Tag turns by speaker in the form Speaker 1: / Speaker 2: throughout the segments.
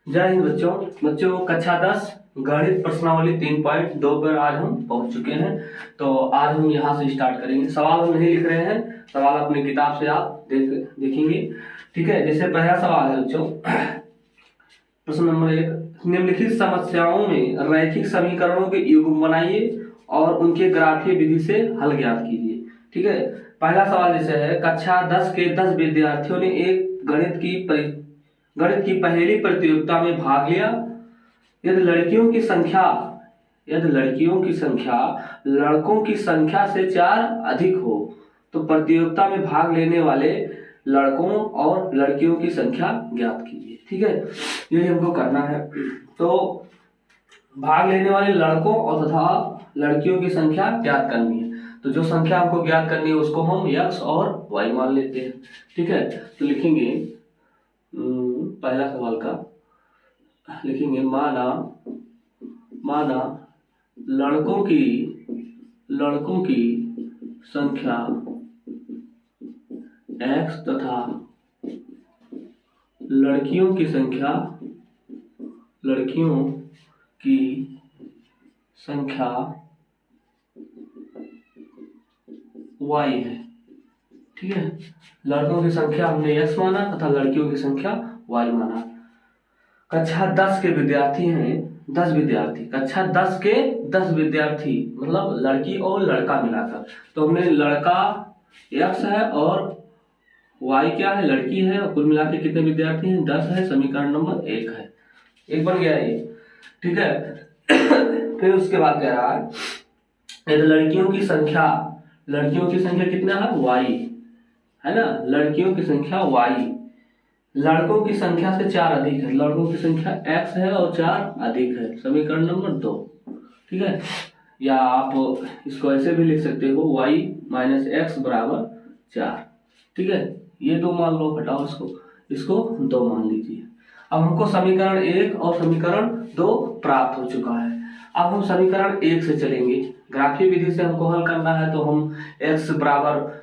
Speaker 1: जय हिंद बच्चों कक्षा 10 गणित प्रश्नावली 3.2 पर आज हम पहुंच चुके हैं। तो आज हम यहाँ से स्टार्ट करेंगे। सवाल हम नहीं लिख रहे हैं, सवाल अपनी किताब से आप देखेंगे। ठीक है, जैसे पहला सवाल है बच्चों, प्रश्न नंबर 1, निम्नलिखित समस्याओं में रैखिक समीकरणों के युग्म बनाइए और उनके ग्राफीय विधि से हल ज्ञात कीजिए। ठीक है, पहला सवाल जैसे है, कक्षा 10 के 10 विद्यार्थियों ने एक गणित की पहेली प्रतियोगिता में भाग लिया। यदि लड़कियों की संख्या लड़कों की संख्या से 4 अधिक हो तो प्रतियोगिता में भाग लेने वाले लड़कों और लड़कियों की संख्या ज्ञात कीजिए। ठीक है, ये हमको करना है। तो भाग लेने वाले लड़कों और तथा लड़कियों की संख्या ज्ञात करनी है। तो जो संख्या हमको ज्ञात करनी है उसको हम x और y मान लेते हैं। ठीक है, तो लिखेंगे पहला सवाल का लिखेंगे, माना लड़कों की संख्या x तथा लड़कियों की संख्या y है। ठीक है, लड़कों की संख्या हमने x माना तथा लड़कियों की संख्या y माना। कक्षा 10 के विद्यार्थी हैं 10 विद्यार्थी, कक्षा 10 के 10 विद्यार्थी मतलब लड़की और लड़का मिलाकर। तो हमने लड़का x है और y क्या है, लड़की है, और कुल मिला के कितने विद्यार्थी हैं, 10 है। समीकरण नंबर 1 है, एक बन गया ये। ठीक है, फिर उसके बाद कह रहा है, यदि लड़कियों की संख्या कितना है, y है ना, लड़कियों की संख्या y लड़कों की संख्या से 4 अधिक है, लड़कों की संख्या x है और 4 अधिक है। समीकरण नंबर 2। ठीक है, या आप इसको ऐसे भी लिख सकते हो, y माइनस x बराबर 4। ठीक है, ये 2 मान लो, हटाओ इसको 2 मान लीजिए। अब हमको समीकरण 1 और समीकरण 2 प्राप्त हो चुका है। अब हम समीकरण 1 से चलेंगे। ग्राफीय विधि से हमको हल करना है, तो हम x बराबर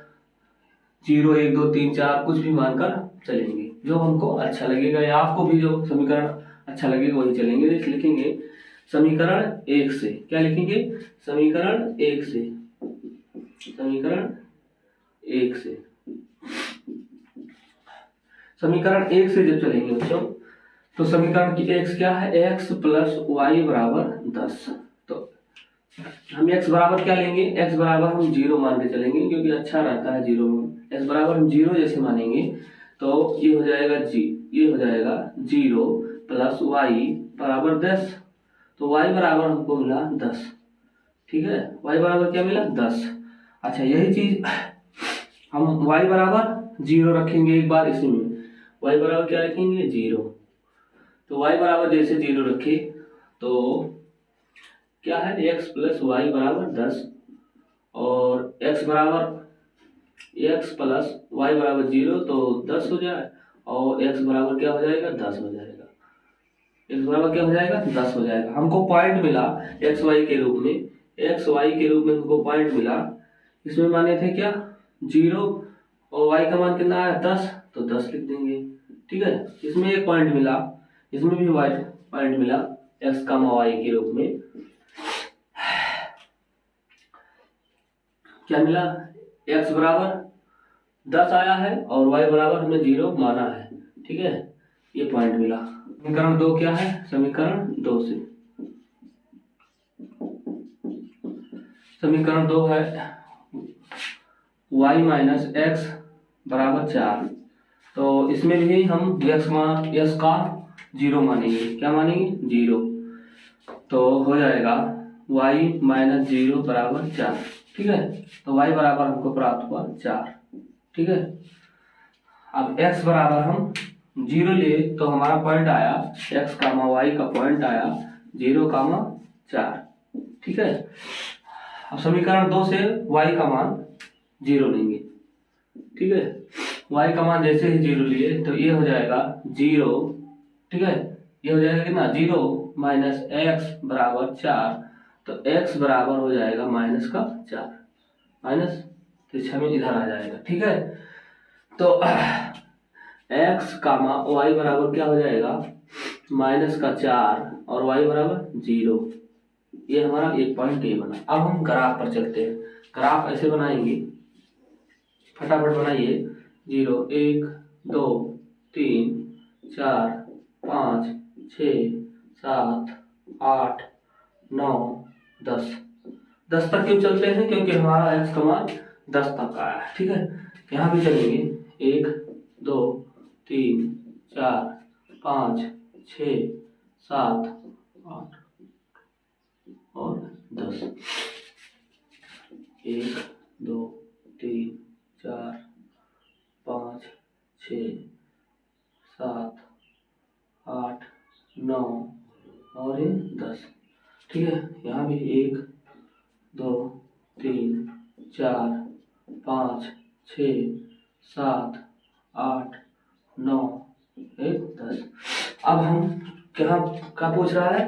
Speaker 1: 0, 1, 2, 3, 4 कुछ भी मानकर चलेंगे, जो हमको अच्छा लगेगा, या आपको भी जो समीकरण अच्छा लगेगा वही चलेंगे। लिखेंगे समीकरण 1 से, क्या लिखेंगे, समीकरण 1 से समीकरण 1 से जब चलेंगे बच्चों, तो समीकरण की x क्या है, x प्लस वाई बराबर 10। तो हम x बराबर क्या लेंगे, x बराबर हम 0 मान के चलेंगे, क्योंकि अच्छा रहता है 0 में। x बराबर हम 0 जैसे मानेंगे तो ये हो जाएगा 0 प्लस वाई बराबर 10। तो y बराबर हमको मिला 10। ठीक है, y बराबर क्या मिला, 10। अच्छा, यही चीज हम y बराबर 0 रखेंगे एक बार इसी में, y बराबर क्या रखेंगे, 0। तो y बराबर जैसे 0 रखे तो क्या है, x प्लस वाई बराबर 10, और x प्लस वाई बराबर 0 तो 10 हो जाए, और x बराबर क्या हो जाएगा, 10 हो जाएगा। x बराबर क्या हो जाएगा, 10 हो जाएगा। हमको पॉइंट मिला x y के रूप में हमको पॉइंट मिला। इसमें माने थे क्या, 0, और y का मान कितना है, 10, तो 10 लिख देंगे। ठीक है, इसमें एक पॉइंट मिला, इसमें भी y पॉइंट मिला x का y के रूप में। क्या मिला, x बराबर 10 आया है और y बराबर हमें 0 माना है। ठीक है, ये पॉइंट मिला। समीकरण 2 क्या है, समीकरण 2 से समीकरण 2 है y माइनस x बराबर 4। तो इसमें भी हम x का 0 मानेंगे। क्या मानेंगे, 0। तो हो जाएगा y माइनस 0 बराबर 4। ठीक है, तो y बराबर हमको प्राप्त हुआ 4। ठीक है, अब x बराबर हम 0 लिए तो हमारा पॉइंट आया, x कामा y का पॉइंट आया 0 कामा 4। ठीक है, अब समीकरण 2 से y का मान 0 लेंगे। ठीक है, y का मान जैसे ही 0 लिए तो ये हो जाएगा 0। ठीक है, ये हो जाएगा कितना, 0 माइनस x बराबर 4। तो x बराबर हो जाएगा माइनस का 4, माइनस तो 6 में इधर आ जाएगा। ठीक है, तो x कामा y बराबर क्या हो जाएगा, -4 और y बराबर 0। ये हमारा एक पॉइंट ये बना। अब हम ग्राफ पर चलते हैं। ग्राफ ऐसे बनाएंगे, फटाफट बनाइए। 0 1 2 3 4 5 6 7 8 9 10। 10 तक क्यों चलते हैं? क्योंकि हमारा x का मान 10 तक आया है। ठीक है, यहाँ भी चलेंगे 1 2 3 4 5 6 7 8 और 10। 1 2 3 4 5 6 7 8 9 और ये 10। ठीक है, यहाँ भी 1 2 3 4 5 6 7 8 9 1 10। अब हम क्या पूछ रहा है?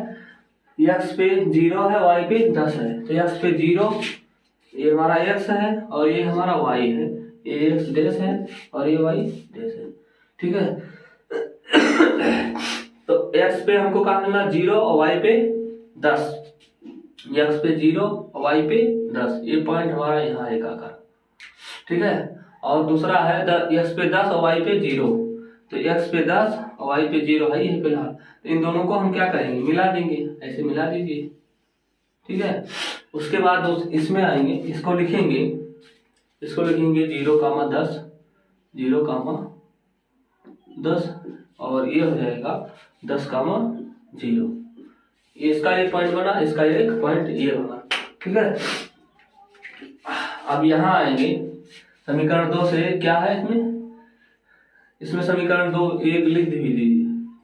Speaker 1: x पे 0 है, y पे 10 है। तो x पे 0 ये हमारा x है और ये हमारा y है। ये x डैश है और ये y डैश है। ठीक है, तो x पे हमको कहा मिलना 0 और y पे 10। x पे 0 और y पे 10, ये पॉइंट हमारा यहाँ एक आकर। ठीक है, और दूसरा है x पे 10 और y पे 0। तो x पे 10 और y पे 0 है ये फिलहाल। तो इन दोनों को हम क्या करेंगे? मिला देंगे, ऐसे मिला दीजिए। ठीक है, उसके बाद इसमें आएंगे, इसको लिखेंगे 0, 10 0, 10 और ये हो जाएगा 10, 0। इसका एक पॉइंट बना, इसका एक पॉइंट ये बना। ठीक है, अब यहाँ आएंगे समीकरण 2 से। क्या है इसमें समीकरण 2 एक लिख दीजिए।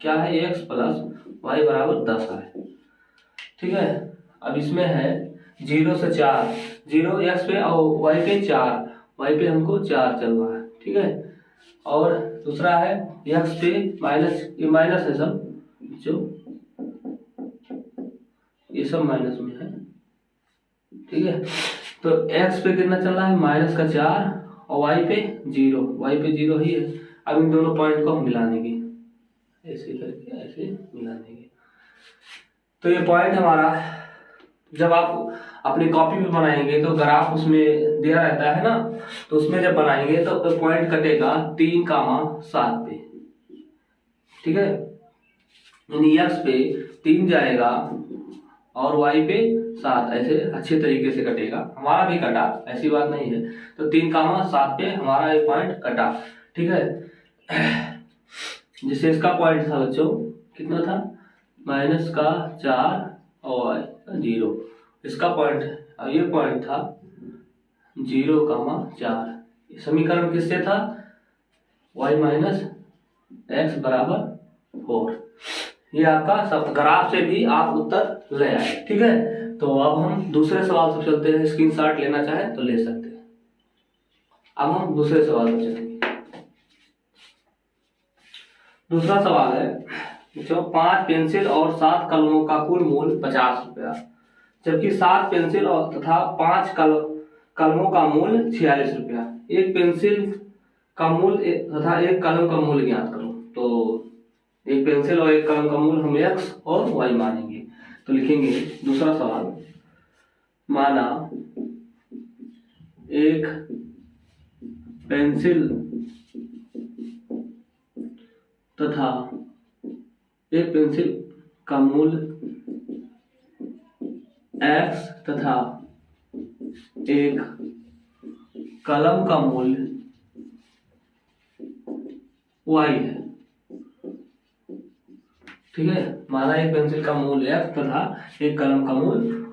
Speaker 1: क्या है? x प्लस वाई बराबर 10 है। ठीक है, अब इसमें है 0 से 4, 0 x पे और y पे 4, y पे हमको 4 चल रहा है। ठीक है, और दूसरा है x पे माइनस, ये माइनस है सब, जो ये सब माइनस में है। ठीक है, तो x पे कितना चल रहा है? -4 और y पे 0, y पे 0 ही है। अब इन दोनों पॉइंट को हम मिला देंगे, ऐसे करके ऐसे मिला देंगे। तो ये पॉइंट हमारा, जब आप अपनी कॉपी में बनाएंगे तो ग्राफ उसमें दिया रहता है ना, तो उसमें जब बनाएंगे तो पॉइंट कटेगा 3, 7 पे। ठीक है, यानी x पे 3 जाएगा और y पे 7, ऐसे अच्छे तरीके से कटेगा। हमारा भी कटा, ऐसी बात नहीं है। तो 3, 7 पे हमारा एक पॉइंट कटा। ठीक है, जिससे इसका पॉइंट था बच्चों कितना था? -4 और 0। इसका पॉइंट, ये पॉइंट था 0, 4। समीकरण किससे था? y माइनस x बराबर 4। ये आपका सब ग्राफ से भी आप उत्तर ले आए। ठीक है, तो अब हम दूसरे सवाल से चलते हैं। स्क्रीनशॉट लेना चाहे तो ले सकते हैं। अब हम दूसरे सवाल पर चलेंगे। दूसरा सवाल है जो 5 पेंसिल और 7 कलमों का कुल मूल्य 50 रुपया, जबकि 7 पेंसिल और तथा 5 कलमों का मूल्य 46 रुपया। एक पेंसिल का मूल्य तथा एक कलम का मूल्य ज्ञात करो। तो एक पेंसिल और एक कलम का मूल्य हम x और y मानेंगे। तो लिखेंगे दूसरा सवाल, माना एक पेंसिल तथा एक पेंसिल का मूल्य x तथा एक कलम का मूल्य y है। ठीक है, माना एक पेंसिल का मूल्य x तथा एक कलम का मूल्य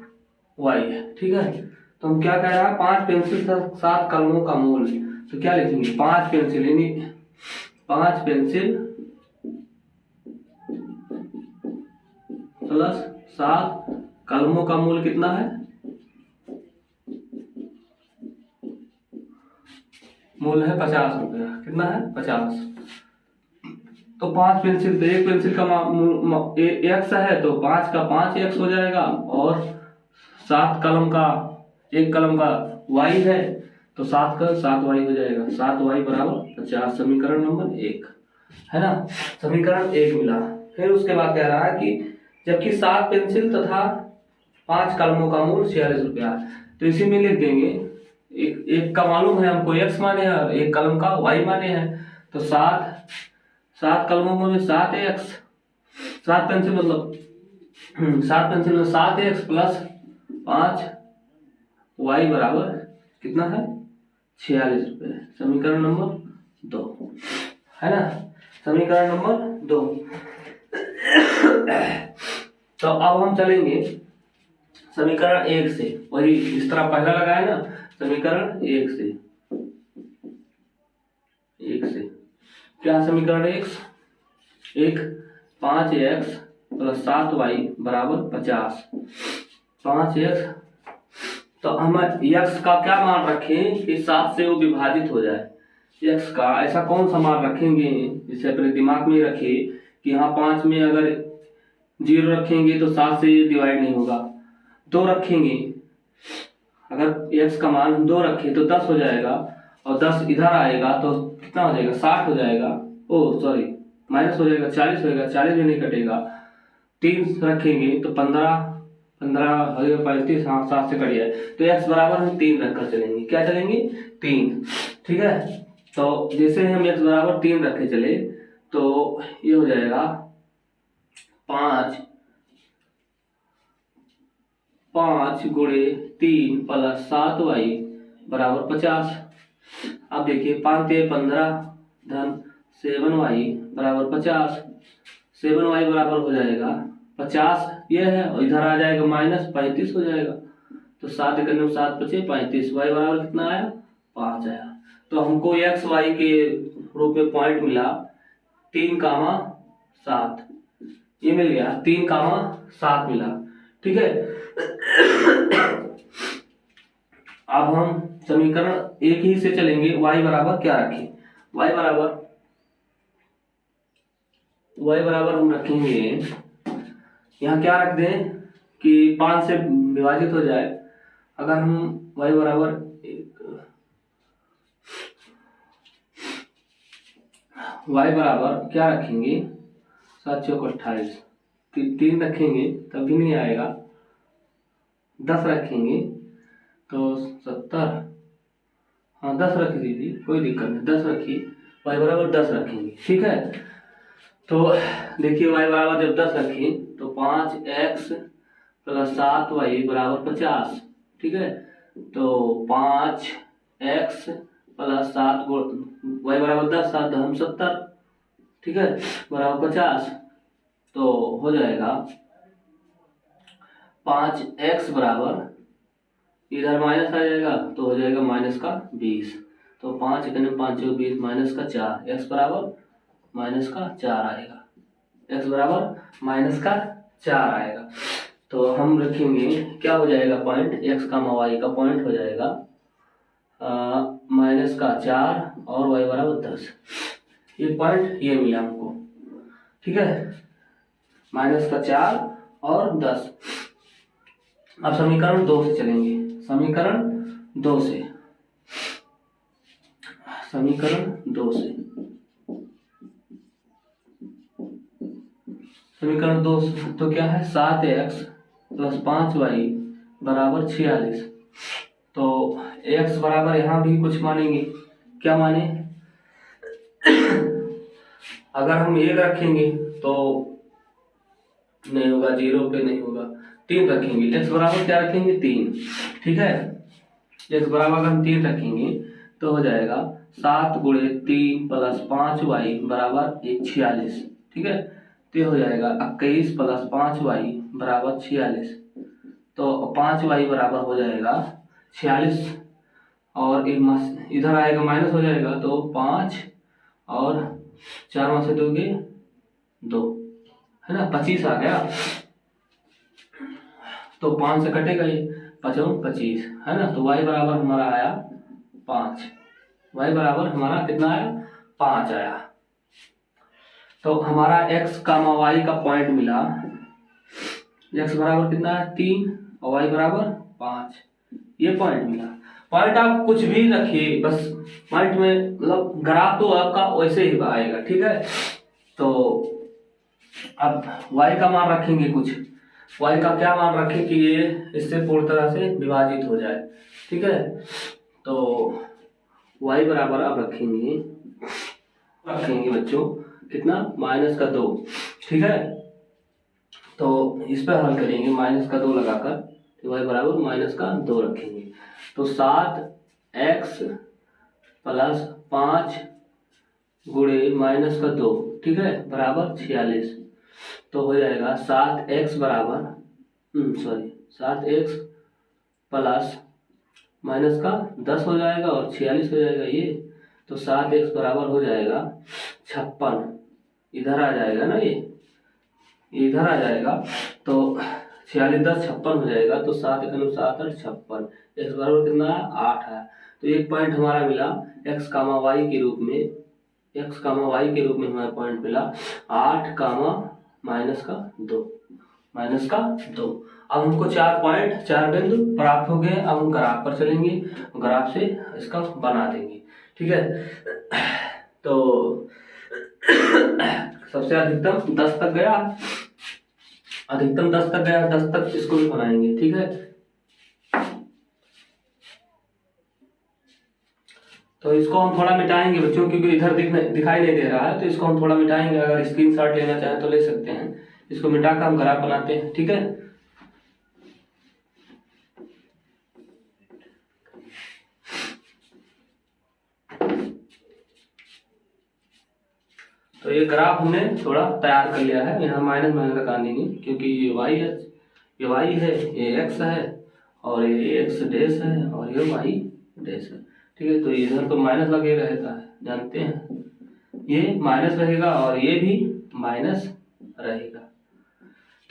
Speaker 1: y है। ठीक है, तो हम क्या कह रहा है? 5 पेंसिल तथा 7 कलमों का मूल्य। तो क्या लिखेंगे? 5 पेंसिल, यानी 5 पेंसिल प्लस 7 कलमों का मूल्य कितना है? मूल्य है 50 रुपया। कितना है? 50। तो 5 पेंसिल, तो एक पेंसिल का x है तो 5 का 5x हो जाएगा, और 7 कलम का, एक कलम का y है तो 7 का 7y हो जाएगा। 7y बराबर 50। समीकरण नंबर 1 है ना, समीकरण 1 मिला। फिर उसके बाद कह रहा है कि जबकि 7 पेंसिल तथा 5 कलमों का मूल्य 46 रुपया है, तो इसी में लिख देंगे एक का मालूम है हमको x माने है और एक कलम का y माने है, तो 7 कलमों में 7x, 7 पेंसिल मतलब 7 पेंसिल में 7x प्लस 5y बराबर कितना है 46 रुपये। समीकरण नंबर 2 है ना, समीकरण नंबर 2। तो अब हम चलेंगे समीकरण 1 से, वही इस तरह पहला लगाया ना, समीकरण 1 से क्या समीकरण 1 5x प्लस 7y बराबर 50। 5x, तो हम x का क्या मान रखें कि 7 से वो विभाजित हो जाए। x का ऐसा कौन सा मान रखेंगे जिसे अपने दिमाग में रखे कि यहाँ 5 में अगर 0 रखेंगे तो 7 से डिवाइड नहीं होगा। 2 रखेंगे, अगर x का मान 2 रखें तो 10 हो जाएगा, और 10 इधर आएगा तो कितना हो जाएगा 60 हो जाएगा, ओ सॉरी माइनस हो जाएगा 40 होएगा, 40 भी नहीं कटेगा। 3 रखेंगे तो 15 हो जाएगा 35, हाँ 7 से कट जाए, तो x बराबर हम 3 रखकर चलेंगे। क्या चलेंगे 3, ठीक है। तो जैसे हम x बराबर 3 रखे चले तो ये हो जाएगा 5 गुणे 3 प्लस 7y बराबर 50। अब देखिए 5 से 15 धन 7y बराबर 50, 7y बराबर हो जाएगा 50 ये है, और इधर आ जाएगा माइनस 35 हो जाएगा, तो 7 करने 7 बचे 35, y बराबर कितना आया 5 आया। तो हमको x y के रूप में पॉइंट मिला 3,7, ये मिल गया 3,7 मिला, ठीक है। अब हम समीकरण 1 ही से चलेंगे। y बराबर क्या रखें, y बराबर हम रखेंगे, यहाँ क्या रख दें कि 5 से विभाजित हो जाए। अगर हम y बराबर क्या रखेंगे 7 चौक 28, 3 रखेंगे तब भी नहीं आएगा, 10 रखेंगे तो 70, हाँ 10 रख दीजिए कोई दिक्कत नहीं, 10 रखिए, y बराबर 10 रखेंगे, ठीक है। तो देखिए y बराबर जब 10 रखें तो 5x प्लस 7y बराबर 50, ठीक है। तो 5x प्लस 7 y बराबर 10, 7 हम 70, ठीक है, बराबर 50। तो हो जाएगा 5x बराबर, इधर माइनस आ जाएगा तो हो जाएगा माइनस का 20, तो 5 5 20 माइनस का 4, x बराबर माइनस का 4 आएगा, x बराबर माइनस का 4 आएगा। तो हम रखेंगे क्या हो जाएगा पॉइंट, x का y का पॉइंट हो जाएगा माइनस का 4 और y बराबर 10, ये पॉइंट ये मिला हमको, ठीक है, माइनस का 4 और 10। अब समीकरण 2 से चलेंगे, समीकरण 2 से समीकरण 2 तो क्या है 7x प्लस 5y बराबर 46। तो x बराबर यहाँ भी कुछ मानेंगे, क्या माने, अगर हम 1 रखेंगे तो नहीं होगा, 0 पे नहीं होगा, 3 रखेंगे, x बराबर क्या रखेंगे 3, ठीक है। x बराबर अगर हम 3 रखेंगे तो हो जाएगा 7 गुणे 3 प्लस 5y बराबर 46, ठीक है। तो हो जाएगा 21 प्लस 5y बराबर 46, तो 5y बराबर हो जाएगा 46, और एक इधर आएगा माइनस हो जाएगा, तो 5 और 4 में से 2 के 2 है ना, 25 आ गया। तो 5 से कटेगा ये 5 25 है ना, तो y बराबर हमारा आया 5, y बराबर हमारा कितना आया 5 आया। तो हमारा x का y का पॉइंट मिला, x बराबर कितना है 3 और y बराबर 5, ये पॉइंट मिला। पॉइंट आप कुछ भी रखिए, बस पॉइंट में मतलब ग्राफ तो आपका वैसे ही आएगा, ठीक है। तो अब y का मान रखेंगे कुछ, y का क्या मान रखें कि ये इससे पूरी तरह से विभाजित हो जाए। ठीक है, तो y बराबर अब रखेंगे बच्चों कितना, -2। ठीक है, तो इस पर हल करेंगे -2 लगाकर, तो y बराबर -2 रखेंगे। तो 7x + 5 गुणे -2, ठीक है, बराबर 46। तो हो जाएगा 7x बराबर 7x प्लस -10 हो जाएगा और 46 हो जाएगा ये। तो 7x बराबर हो जाएगा 56, इधर आ जाएगा ना, ये इधर आ जाएगा। तो 46 10 56 हो जाएगा। तो 7 × 7 = 56। x बराबर कितना है, 8 है। तो एक पॉइंट हमारा मिला x, y के रूप में, हमारा पॉइंट मिला 8, -2। अब हमको 4 पॉइंट 4 बिंदु प्राप्त हो गए। अब हम ग्राफ पर चलेंगे, ग्राफ से इसका बना देंगे। ठीक है, तो सबसे अधिकतम 10 तक गया, 10 तक इसको भी बनाएंगे। ठीक है, तो इसको हम थोड़ा मिटाएंगे बच्चों, क्योंकि इधर दिखाई नहीं दे रहा है, तो इसको हम थोड़ा मिटाएंगे। अगर स्क्रीनशॉट लेना चाहें तो ले सकते हैं। इसको मिटाकर हम ग्राफ बनाते हैं। ठीक है, तो ये ग्राफ हमने थोड़ा तैयार कर लिया है। यहाँ माइनस लगा देंगे, क्योंकि ये y है, ये x है, और ये x डैश है, और ये y डैश है। ठीक है, तो इधर तो माइनस लगे रहता है, जानते हैं, ये माइनस रहेगा और ये भी माइनस रहेगा।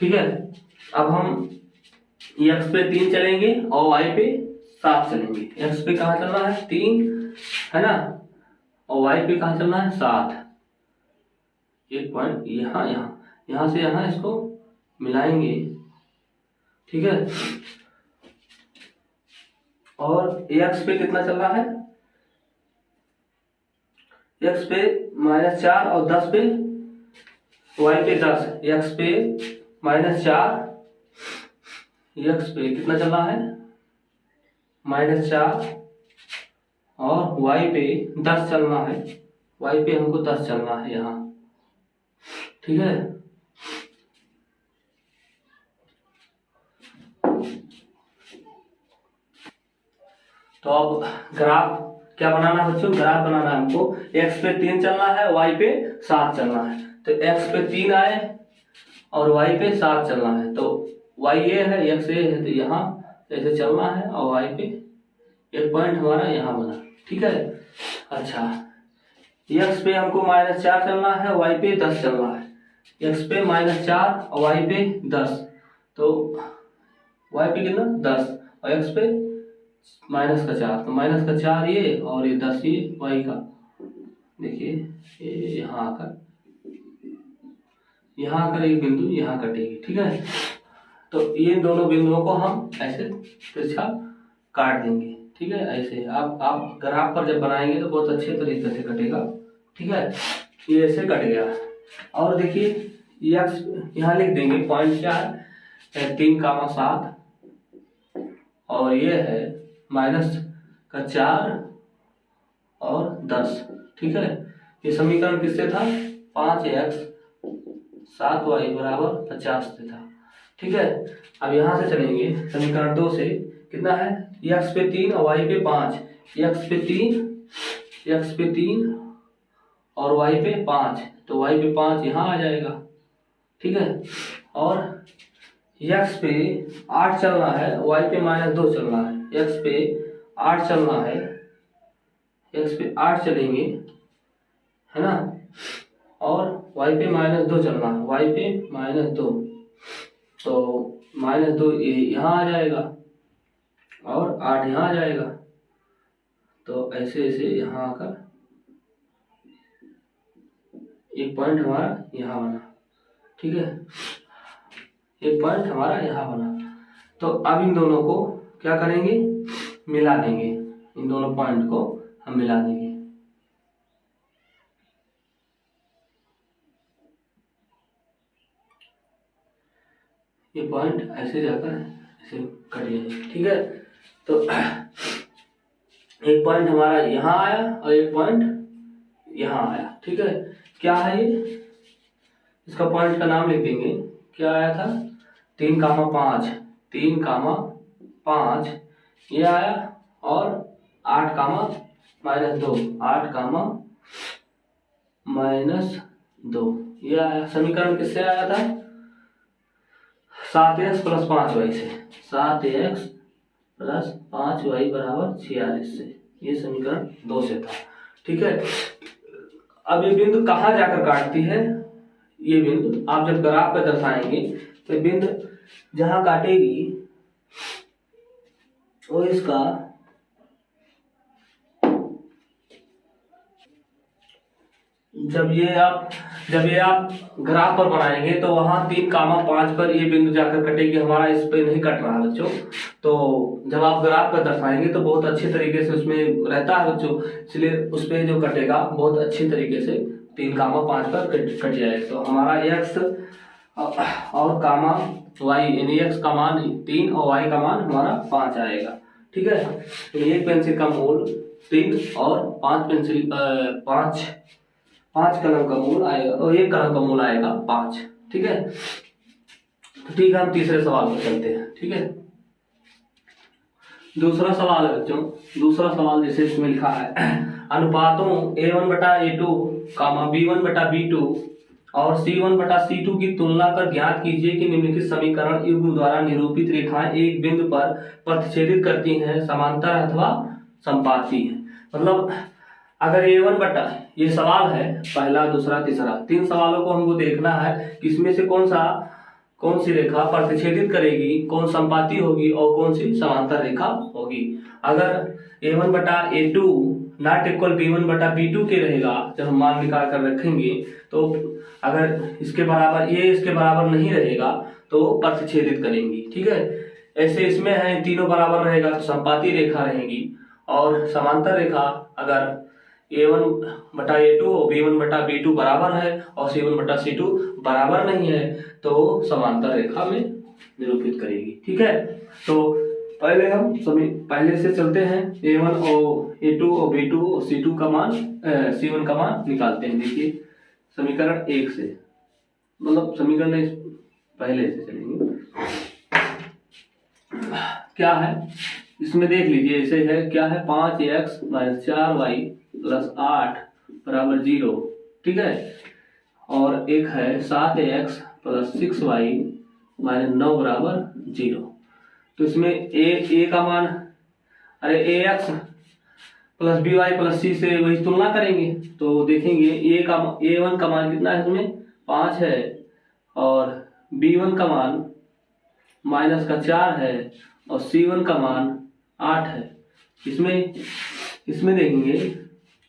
Speaker 1: ठीक है, अब हम x पे 3 चलेंगे और y पे 7 चलेंगे। x पे कहाँ चलना है, 3 है ना, और y पे कहाँ चलना है, 7। एक पॉइंट यहाँ से यहाँ इसको मिलाएंगे। ठीक है, और x पे कितना चल रहा है, x पे -4 और 10 पे, y पे 10, x पे -4, x पे कितना चल रहा है, -4, और y पे 10 चलना है। y पे हमको 10 चलना है यहाँ। ठीक है, तो अब ग्राफ क्या बनाना है बच्चों, ग्राफ बनाना है हमको। x पे 3 चलना है, y पे 7 चलना है। तो x पे 3 आए और y पे 7 चलना है। तो y ये है, x ये है, तो यहाँ ऐसे चलना है, और y पे एक पॉइंट हमारा यहाँ बना। ठीक है, अच्छा, x पे हमको -4 चलना है, y पे 10 चलना है। x पे -4 और y पे 10, तो y पे कितना, 10, और x पे -4, तो -4 ये, और ये 10 ये y का। देखिए ये यहाँ आकर एक बिंदु यहाँ कटेगी। ठीक है, तो ये दोनों बिंदुओं को हम ऐसे तिरछा काट देंगे। ठीक है, ऐसे आप ग्राफ पर जब बनाएंगे तो बहुत अच्छे तरीके से कटेगा। ठीक है, ये ऐसे कट गया। और देखिए x यहाँ लिख देंगे, पॉइंट क्या है, 3, 7, और ये है -4 और 10। ठीक है, ये समीकरण किससे था, 5x 7y बराबर 50 से था। ठीक है, अब यहाँ से चलेंगे समीकरण 2 से, कितना है, x पे 3 और y पे 5, x पे 3 और y पे 5, तो y पे 5 यहाँ आ जाएगा। ठीक है, और x पे 8 चलना है, y पे -2 चलना है। x पे 8 चलना है, x पे 8 चलेंगे, है ना, और y पे -2 चलना है, y पे -2, तो -2 यहाँ आ जाएगा और 8 यहाँ आ जाएगा। तो ऐसे ऐसे यहाँ आकर एक पॉइंट हमारा यहाँ बना। ठीक है, एक पॉइंट हमारा यहाँ बना। तो अब इन दोनों को क्या करेंगे, मिला देंगे, इन दोनों पॉइंट को हम मिला देंगे। ये पॉइंट ऐसे जाकर ऐसे कट जाएगा, ठीक है। तो एक पॉइंट हमारा यहाँ आया और एक पॉइंट यहाँ आया, ठीक है। क्या है ये, इसका पॉइंट का नाम लिख देंगे। क्या आया था, 3,5, 3,5 ये आया, और 8,-2, 8,-2 ये आया। समीकरण किससे आया था, 7x + 5y से, 7x + 5y = 46 से, ये समीकरण 2 से था, ठीक है। अब ये बिंदु कहाँ जाकर काटती है, ये बिंदु आप जब ग्राफ पे दर्शाएंगे तो बिंदु जहां काटेगी वो इसका जब ये आप ग्राफ पर बनाएंगे तो वहां 3,5 पर ये बिंदु जाकर कटेगी, हमारा इस पे नहीं कट रहा बच्चों। तो जब आप ग्राफ पर दर्शाएंगे तो बहुत अच्छी तरीके से उसमें रहता है बच्चों, इसलिए उस पे जो कटेगा बहुत अच्छी तरीके से 3,5 पर कट जाएगा। तो हमारा x और कामा y, यानी x का मान 3 और y का मान हमारा 5 आएगा, ठीक है। तो एक पेंसिल का मूल 3 और 5 कलम का मूल आएगा, और 1 कलम का मूल आएगा 5, ठीक है। तो ठीक है, हम तीसरे सवाल पर चलते हैं, ठीक है। दूसरा सवाल है बच्चों, दूसरा सवाल जैसे इसमें लिखा है, अनुपातों A1/A2, B1/B2 और C1/C2 की तुलना कर ज्ञात कीजिए कि निम्नलिखित समीकरण युग्म द्वारा निरूपित रेखाएं एक बिंदु पर प्रतिच्छेदित करती हैं, समांतर अथवा संपाती हैं। मतलब अगर ये सवाल है पहला, दूसरा, तीसरा, 3 सवालों को हमको देखना है कि इसमें से कौन सी रेखा प्रतिच्छेदित करेगी, कौन संपाती होगी और कौन सी समांतर रेखा होगी। अगर A1/A2 ≠ B1/B2 के रहेगा, जब हम मान निकाल कर रखेंगे, तो अगर इसके बराबर नहीं रहेगा तो प्रतिच्छेदित करेंगी, ठीक है। ऐसे इसमें है तीनों बराबर रहेगा तो संपाती रेखा रहेगी, और समांतर रेखा अगर A1/A2 और B1/B2 बराबर है और C1/C2 बराबर नहीं है तो समांतर रेखा में निरूपित करेगी, ठीक है। तो पहले से चलते हैं, A1 और A2 और B2 और C1 का मान निकालते हैं। देखिए समीकरण 1 से, मतलब समीकरण पहले से चलेंगे। क्या है इसमें देख लीजिए, ऐसे है, क्या है, 5x - 4y + 8 = 0, ठीक है। और एक है 7x + 6y - 9 = 0। तो इसमें a का मान, अरे ax + by + c से वही तुलना करेंगे तो देखेंगे a1 का मान कितना है, इसमें 5 है, और b1 का मान -4 है, और c1 का मान 8 है। इसमें देखेंगे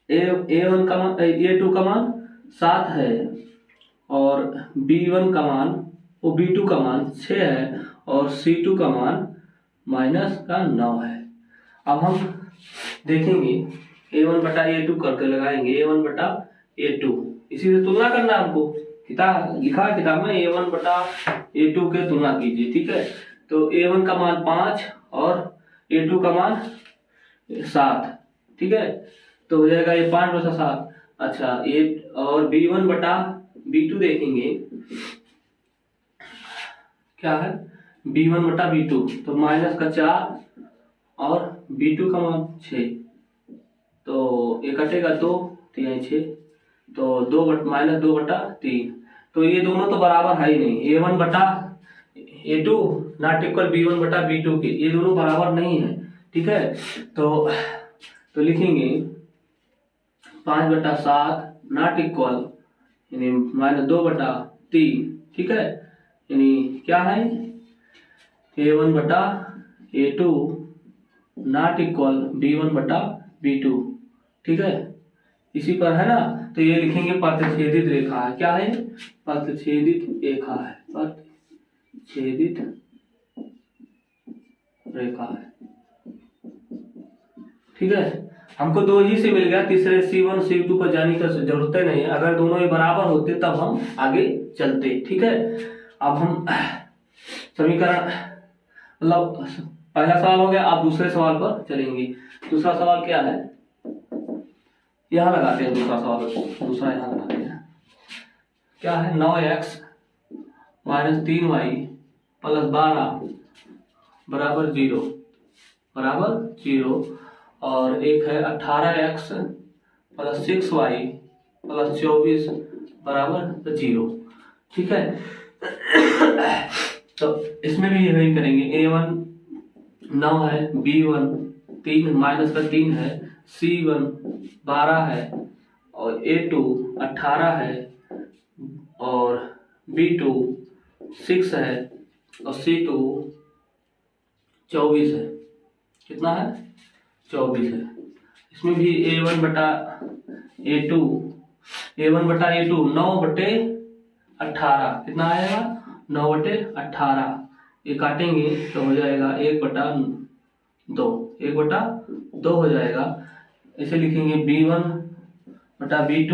Speaker 1: A2 का मान 7 है, और B2 का मान 6 है, और C2 का मान -9 है। अब हम देखेंगे A1/A2 करके लगाएंगे, A1/A2, इसी से तुलना करना है हमको, लिखा है किताब में A1/A2 के तुलना कीजिए, ठीक है। तो A1 का मान 5 और A2 का मान 7, ठीक है। तो हो जाएगा ये 5 + 7, अच्छा। और B1/B2 देखेंगे, क्या है, B1/B2, तो -4 और B2 का मान 6, तो ये कटेगा 2, 3 6, तो -2/3। तो ये दोनों तो बराबर है ही नहीं, A1/A2 ≠ B1/B2 के, ये दोनों बराबर नहीं है, ठीक है। तो लिखेंगे 5/7 ≠ यानी -2/3, ठीक है। यानी क्या है, A1/A2 ≠ B1/B2, ठीक है। इसी पर है ना, तो ये लिखेंगे प्रतिच्छेदित रेखा है। क्या है, प्रतिच्छेदित रेखा है, प्रतिच्छेदित रेखा है, ठीक है। हमको 2 ही से मिल गया, तीसरे C1 C2 पर जाने की जरूरत नहीं है। अगर दोनों ही बराबर होते तब हम आगे चलते, ठीक है। अब हम समीकरण मतलब पहला सवाल हो गया। आप दूसरे सवाल पर चलेंगे। दूसरा सवाल क्या है, यहाँ लगाते हैं दूसरा सवाल। दूसरा यहाँ लगाते हैं, क्या है, 9x माइनस 3y प्लस 12 बराबर 0 और एक है 18x प्लस 6y प्लस 24 बराबर 0। ठीक है, तो इसमें भी यही करेंगे। a1 9 है, b1 3 माइनस का 3 है, c1 12 है और a2 18 है और b2 6 है और c2 24 है। कितना है, 24 है। इसमें भी a1 बटा a2 9 बटे 18 कितना आएगा, 9 बटे 18। ये काटेंगे तो हो जाएगा 1 बटा 2 हो जाएगा। इसे लिखेंगे b1 बटा b2,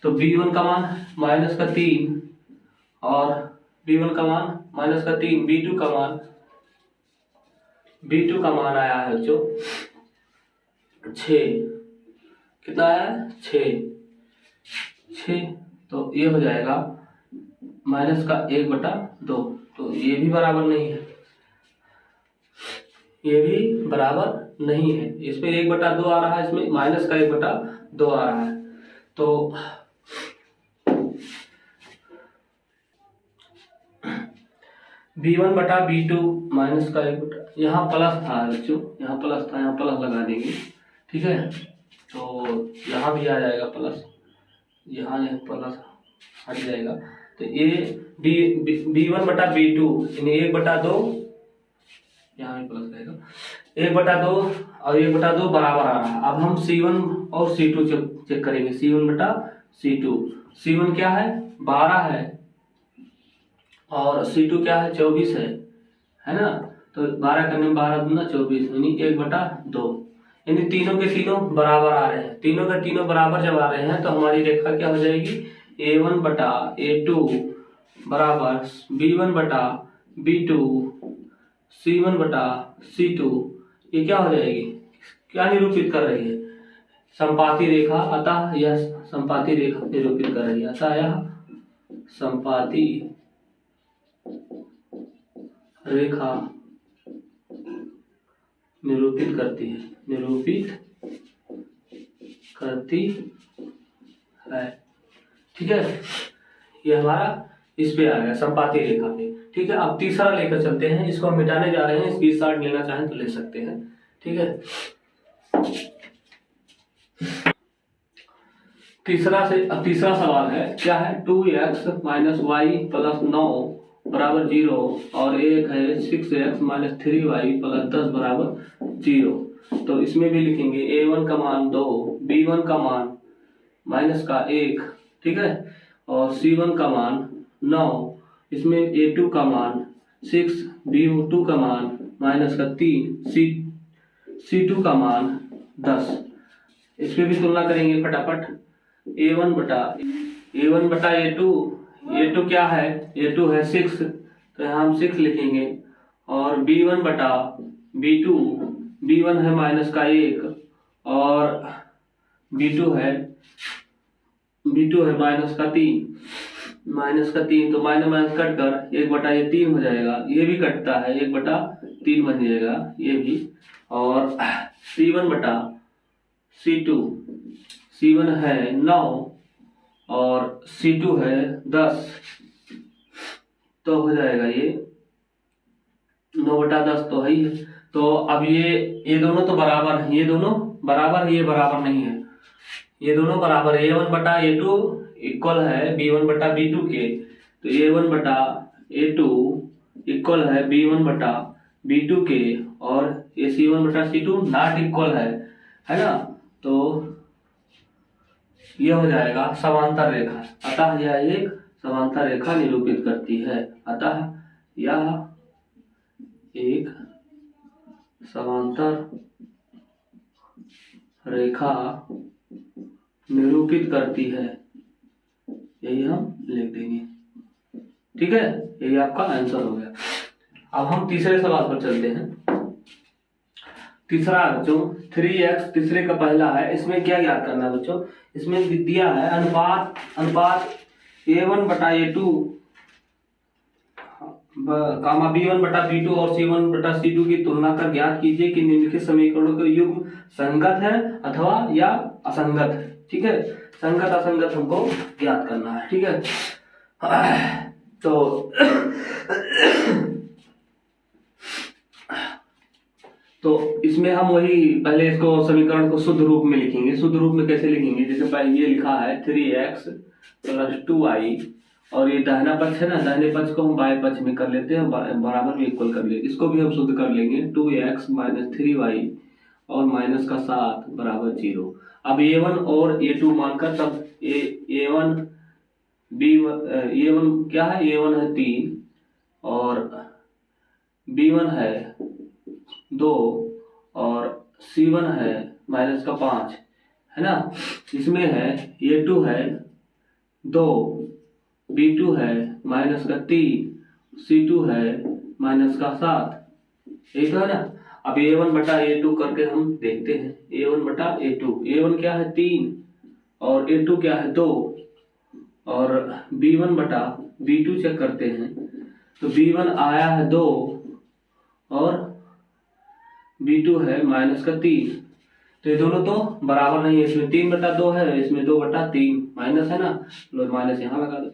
Speaker 1: तो b1 का मान माइनस का 3 और b1 का मान माइनस का 3, b2 का मान आया है जो 6। कितना आया, 6। तो ये हो जाएगा माइनस का 1 बटा 2, तो ये भी बराबर नहीं है, ये भी बराबर नहीं है। इसमें 1 बटा 2 आ रहा है, इसमें माइनस का 1 बटा 2 आ रहा है। तो b1 बटा b2 माइनस का 1 बटा, यहाँ प्लस था बच्चों, यहाँ प्लस था, यहाँ प्लस लगा देंगे। ठीक है, तो यहाँ भी आ जाएगा प्लस, यहाँ प्लस हट जाएगा। तो ये b1 बटा b2 यानी 1 बटा 2, यहाँ भी प्लस रहेगा, 1 बटा 2 और 1 बटा 2 बराबर आ रहा है। अब हम c1 और c2 चेक करेंगे। c1 बटा c2, c1 क्या है, 12 है और c2 क्या है, 24 है ना। तो 12 करने में 12 दूना 24 यानी 1 बटा 2, यानी तीनों के तीनों बराबर आ रहे हैं। तीनों के तीनों बराबर जब आ रहे हैं तो हमारी रेखा क्या हो जाएगी, a1 बटा a2 बराबर b1 बटा b2 c1 बटा c2। ये क्या हो जाएगी, क्या निरूपित कर रही है, संपाती रेखा। अतः यह संपाती रेखा निरूपित कर रही है। अतः यह संपाती रेखा निरूपित करती है। ठीक है, ये हमारा इस पे आ गया, संपाती रेखा पे। ठीक है, अब तीसरा लेकर चलते हैं। इसको हम मिटाने जा रहे हैं, इसकी शॉर्ट लेना चाहें तो ले सकते हैं। ठीक है, तीसरा सवाल है, क्या है, 2x माइनस वाई प्लस 9 बराबर 0 और एक है 6x माइनस 3y प्लस 10 बराबर 0। तो इसमें भी लिखेंगे a1 का मान 2, b1 का मान माइनस का 1, ठीक है, और c1 का मान 9, इसमें a2 का मान 6, b2 का मान माइनस का 3, c2 का मान 10। इसमें भी तुलना करेंगे फटाफट। a1 बटा a2 क्या है, a2 है 6, तो यहाँ हम 6 लिखेंगे। और b1 बटा b2, b1 है माइनस का 1 और b2 है माइनस का 3, तो माइनस कट कर 1 बटा ये 3 हो जाएगा, ये भी कटता है 1 बटा 3 बन जाएगा ये भी। और c1 बटा c1 है 9 और c2 है 10, तो हो जाएगा ये 9 बटा 10 तो है ही है। तो अब ये दोनों तो बराबर हैं, ये दोनों बराबर है, ये बराबर नहीं है, ये दोनों बराबर है। a1 बटा a2 इक्वल है b1 बटा b2 के, तो a1 बटा a2 इक्वल है b1 बटा b2 के, और ये c1 बटा c2 नॉट इक्वल है ना। तो यह हो जाएगा समांतर रेखा। अतः यह एक समांतर रेखा निरूपित करती है। अतः यह एक समांतर रेखा निरूपित करती है, यही हम लिख देंगे। ठीक है, यही आपका आंसर हो गया। अब हम तीसरे सवाल पर चलते हैं। तीसरा बच्चों 3x तीसरे का पहला है, इसमें क्या ज्ञात करना है बच्चों, इसमें दिया है अनुपात A1/A2 कामा B1/B2 और C1/C2 की तुलना कर ज्ञात कीजिए कि निम्नलिखित समीकरणों के युग्म संगत है अथवा या असंगत है। ठीक है, संगत असंगत हमको ज्ञात करना है। ठीक है, तो इसमें हम वही पहले इसको समीकरण को शुद्ध रूप में लिखेंगे। शुद्ध रूप में कैसे लिखेंगे, जैसे पहले ये लिखा है 3x + 2y और ये दाहिना पक्ष है ना, दाहिने पक्ष को हम बाएं पक्ष में कर लेते हैं, बराबर में इक्वल कर लेंगे। इसको भी हम शुद्ध कर लेंगे, 2x - 3y और -7 = 0। अब A1 और A2 मानकर तब A1 क्या है, A1 है 3 और B1 है 2 और C1 है -5 है ना। इसमें है A2 है 2, B2 है -3, C2 है -7, यही तो है ना। अब A1/A2 करके हम देखते हैं, A1/A2, A1 क्या है 3 और A2 क्या है 2 और B1/B2 चेक करते हैं, तो B1 आया है 2 और B2 है -3, तो ये दोनों तो बराबर नहीं है। इसमें 3/2 है, इसमें 2/3 माइनस है ना, लो माइनस यहाँ लगा दो।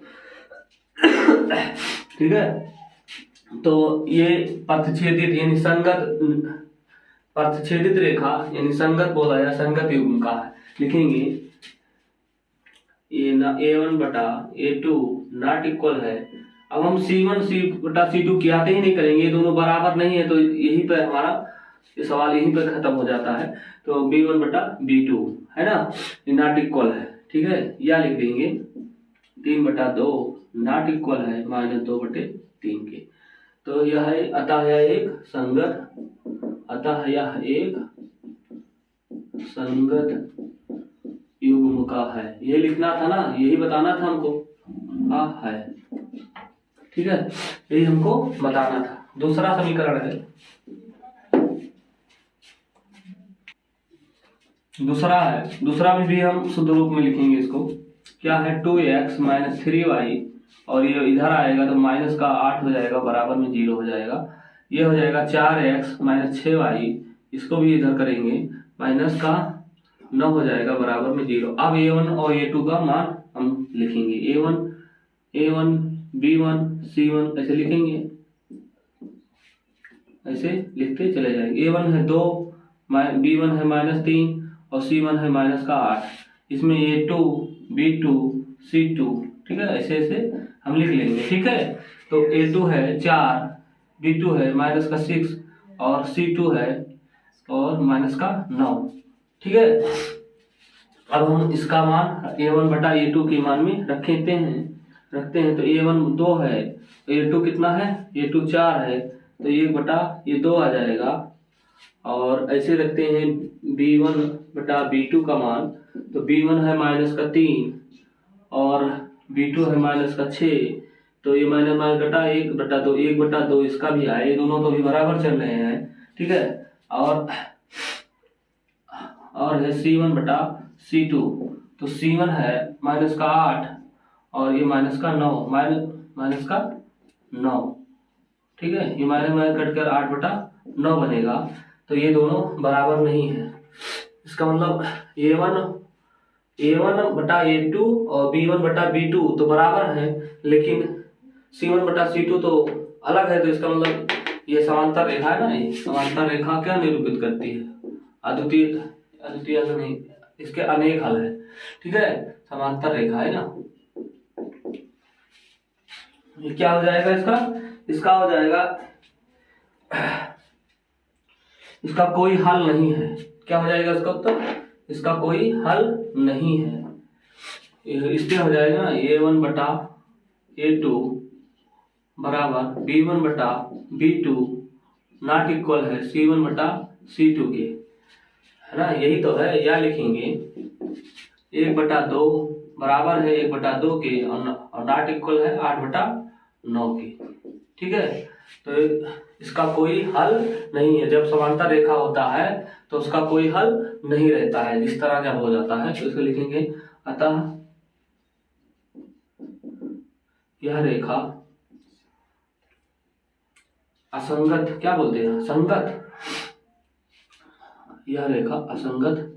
Speaker 1: ठीक है, तो ये पथछेदित यानी संगत, पथछेदित रेखा यानी संगत बोला या संगत युग्म का है। लिखेंगे A1/A2 नॉट इक्वल है। अब हम C1/C2 की आते ही नहीं करेंगे, ये दोनों बराबर नहीं है, तो यही पे हमारा ये सवाल यहीं पर खत्म हो जाता है। तो B1/B2 है ना, ये नॉट इक्वल है। ठीक है, या लिख देंगे 3/2 नॉट इक्वल है -2/3 के। तो यह है अतः यह एक संगत युग्म का है। ये लिखना था ना, यही बताना था हमको, है। ठीक है, यही हमको बताना था। दूसरा समीकरण है, दूसरा में भी हम शुद्ध रूप में लिखेंगे इसको। क्या है 2x - 3y और ये इधर आएगा तो माइनस का 8 हो जाएगा, बराबर में 0 हो जाएगा। ये हो जाएगा 4x - 6y, इसको भी इधर करेंगे, माइनस का 9 हो जाएगा, बराबर में 0। अब A1 और A2 का मान हम लिखेंगे, A1 B1 C1 ऐसे लिखेंगे, ऐसे लिखते चले जाएंगे। A1 है 2, B1 है -3 और C1 है -8। इसमें A2 B2 C2, ठीक है, ऐसे ऐसे हम लिख लेंगे। ठीक है, तो A2 है 4, B2 है -6 और C2 है और -9। ठीक है, अब हम इसका मान A1/A2 के मान में रखते हैं। तो A1 2 है, A2 कितना है, A2 4 है, तो 1/2 आ जाएगा। और ऐसे रखते हैं B1/B2 का मान, तो B1 है -3 और B2 है -6, तो ये -1/2 1/2 इसका भी है, ये दोनों तो भी बराबर चल रहे हैं। ठीक है, और है C1/C2, तो C1 है -8 और ये -9। ठीक है, ये माइनस कटकर 8/9 बनेगा, तो ये दोनों बराबर नहीं है। इसका मतलब A1/A2 और B1/B2 तो बराबर है, लेकिन C1/C2 तो अलग है। तो इसका मतलब ये समांतर रेखा है ना, ये समांतर रेखा क्या निरूपित करती है, अद्वितीय नहीं, इसके अनेक हल है। ठीक है, समांतर रेखा है ना। ये क्या हो जाएगा, इसका हो जाएगा, इसका कोई हल नहीं है। क्या हो जाएगा इसका उत्तर, इसका कोई हल नहीं है। इसलिए हो जाएगा A1/A2 बराबर B1/B2 नॉट इक्वल है C1/C2 के, है ना, यही तो है। या लिखेंगे 1/2 बराबर है 1/2 के और नॉट इक्वल है 8/9 9 की। ठीक है, तो इसका कोई हल नहीं है। जब समांतर रेखा होता है तो उसका कोई हल नहीं रहता है। इस तरह जब हो जाता है तो इसको लिखेंगे, अतः यह रेखा असंगत, क्या बोलते हैं, संगत, यह रेखा असंगत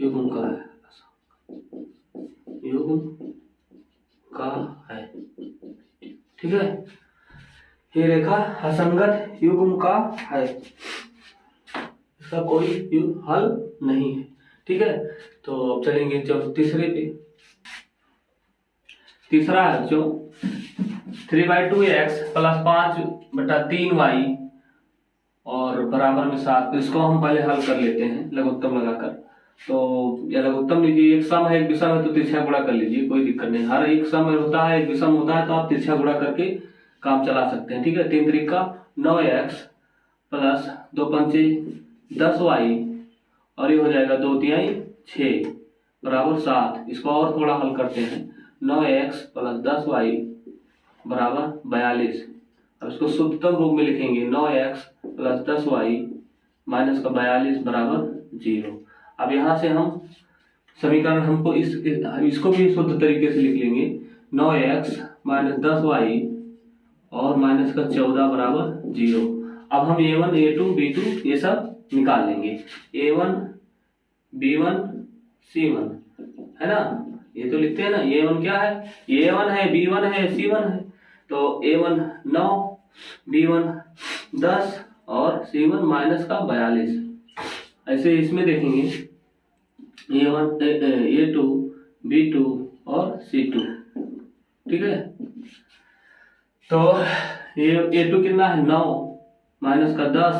Speaker 1: युग्म का है, युग्म का है। ठीक है, ये रेखा असंगत युग्म का है, इसका कोई हल नहीं है। ठीक है, तो अब चलेंगे जो तीसरे पे। तीसरा है जो 3/2x प्लस 5/3y और बराबर में 7। इसको हम पहले हल कर लेते हैं लघुत्तम लगाकर। तो या लघुत्तम लीजिए, एक सम है एक विषम है तो तिरछा गुणा कर लीजिए, कोई दिक्कत नहीं। हर एक सम होता है एक विषम होता है तो आप तिरछा गुणा करके काम चला सकते हैं। ठीक है, 3 3 का 9x प्लस 2 पंचे 10y और ये हो जाएगा 2 तिहाई 6 बराबर 7। इसको और थोड़ा हल करते हैं, 9x प्लस 10y बराबर 42। अब इसको शुद्धतम रूप में लिखेंगे, 9x प्लस 10y माइनस का 42 बराबर 0। अब यहाँ से हम समीकरण हमको इसको भी शुद्ध तरीके से लिख लेंगे, 9x माइनस 10y और माइनस का 14 बराबर 0। अब हम a1 a2 b2 ये सब निकाल लेंगे, a1 b1 c1 है ना, ये तो लिखते हैं ना। a1 क्या है, a1 है, b1 है, c1 है। तो a1 9, b1 10 और c1 माइनस का 42। ऐसे इसमें देखेंगे a1 a2 b2 और c2। ठीक है, तो ये a2 कितना है 9 माइनस का 10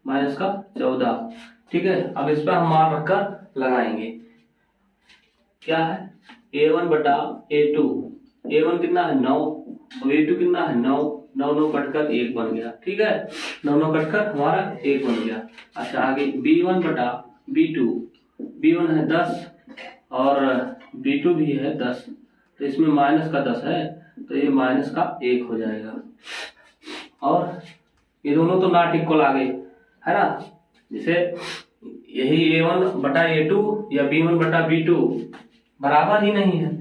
Speaker 1: माइनस का 14। ठीक है, अब इस पर हम मान रखकर लगाएंगे, क्या है a1 बटा a2, a1 कितना है 9 और a2 कितना है 9, 9 9 कटकर 1 बन गया। ठीक है, 9 9 कटकर हमारा 1 बन गया। अच्छा आगे b1 बटा b2, b1 है 10 और b2 भी है 10, तो इसमें माइनस का 10 है तो ये माइनस का 1 हो जाएगा। और ये दोनों तो नॉट इक्वल आ गए, है ना। जैसे यही a1 बटा a2 या b1 बटा b2 बराबर ही नहीं है,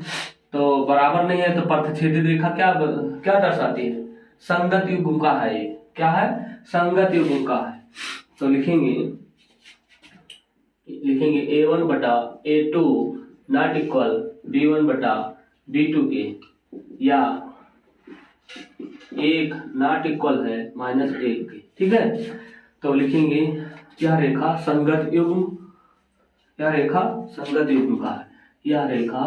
Speaker 1: तो बराबर नहीं है तो प्रतिच्छेदित रेखा क्या क्या दर्शाती है, संगत युग्म का है। ये क्या है, संगत युग्म का है। तो लिखेंगे a1 बटा a2 नॉट इक्वल b1 बटा b2 के, या एक नॉट इक्वल है -1 के। ठीक है, तो लिखेंगे यह रेखा संगत युग्म, यह रेखा संगत युग्म का है, यह रेखा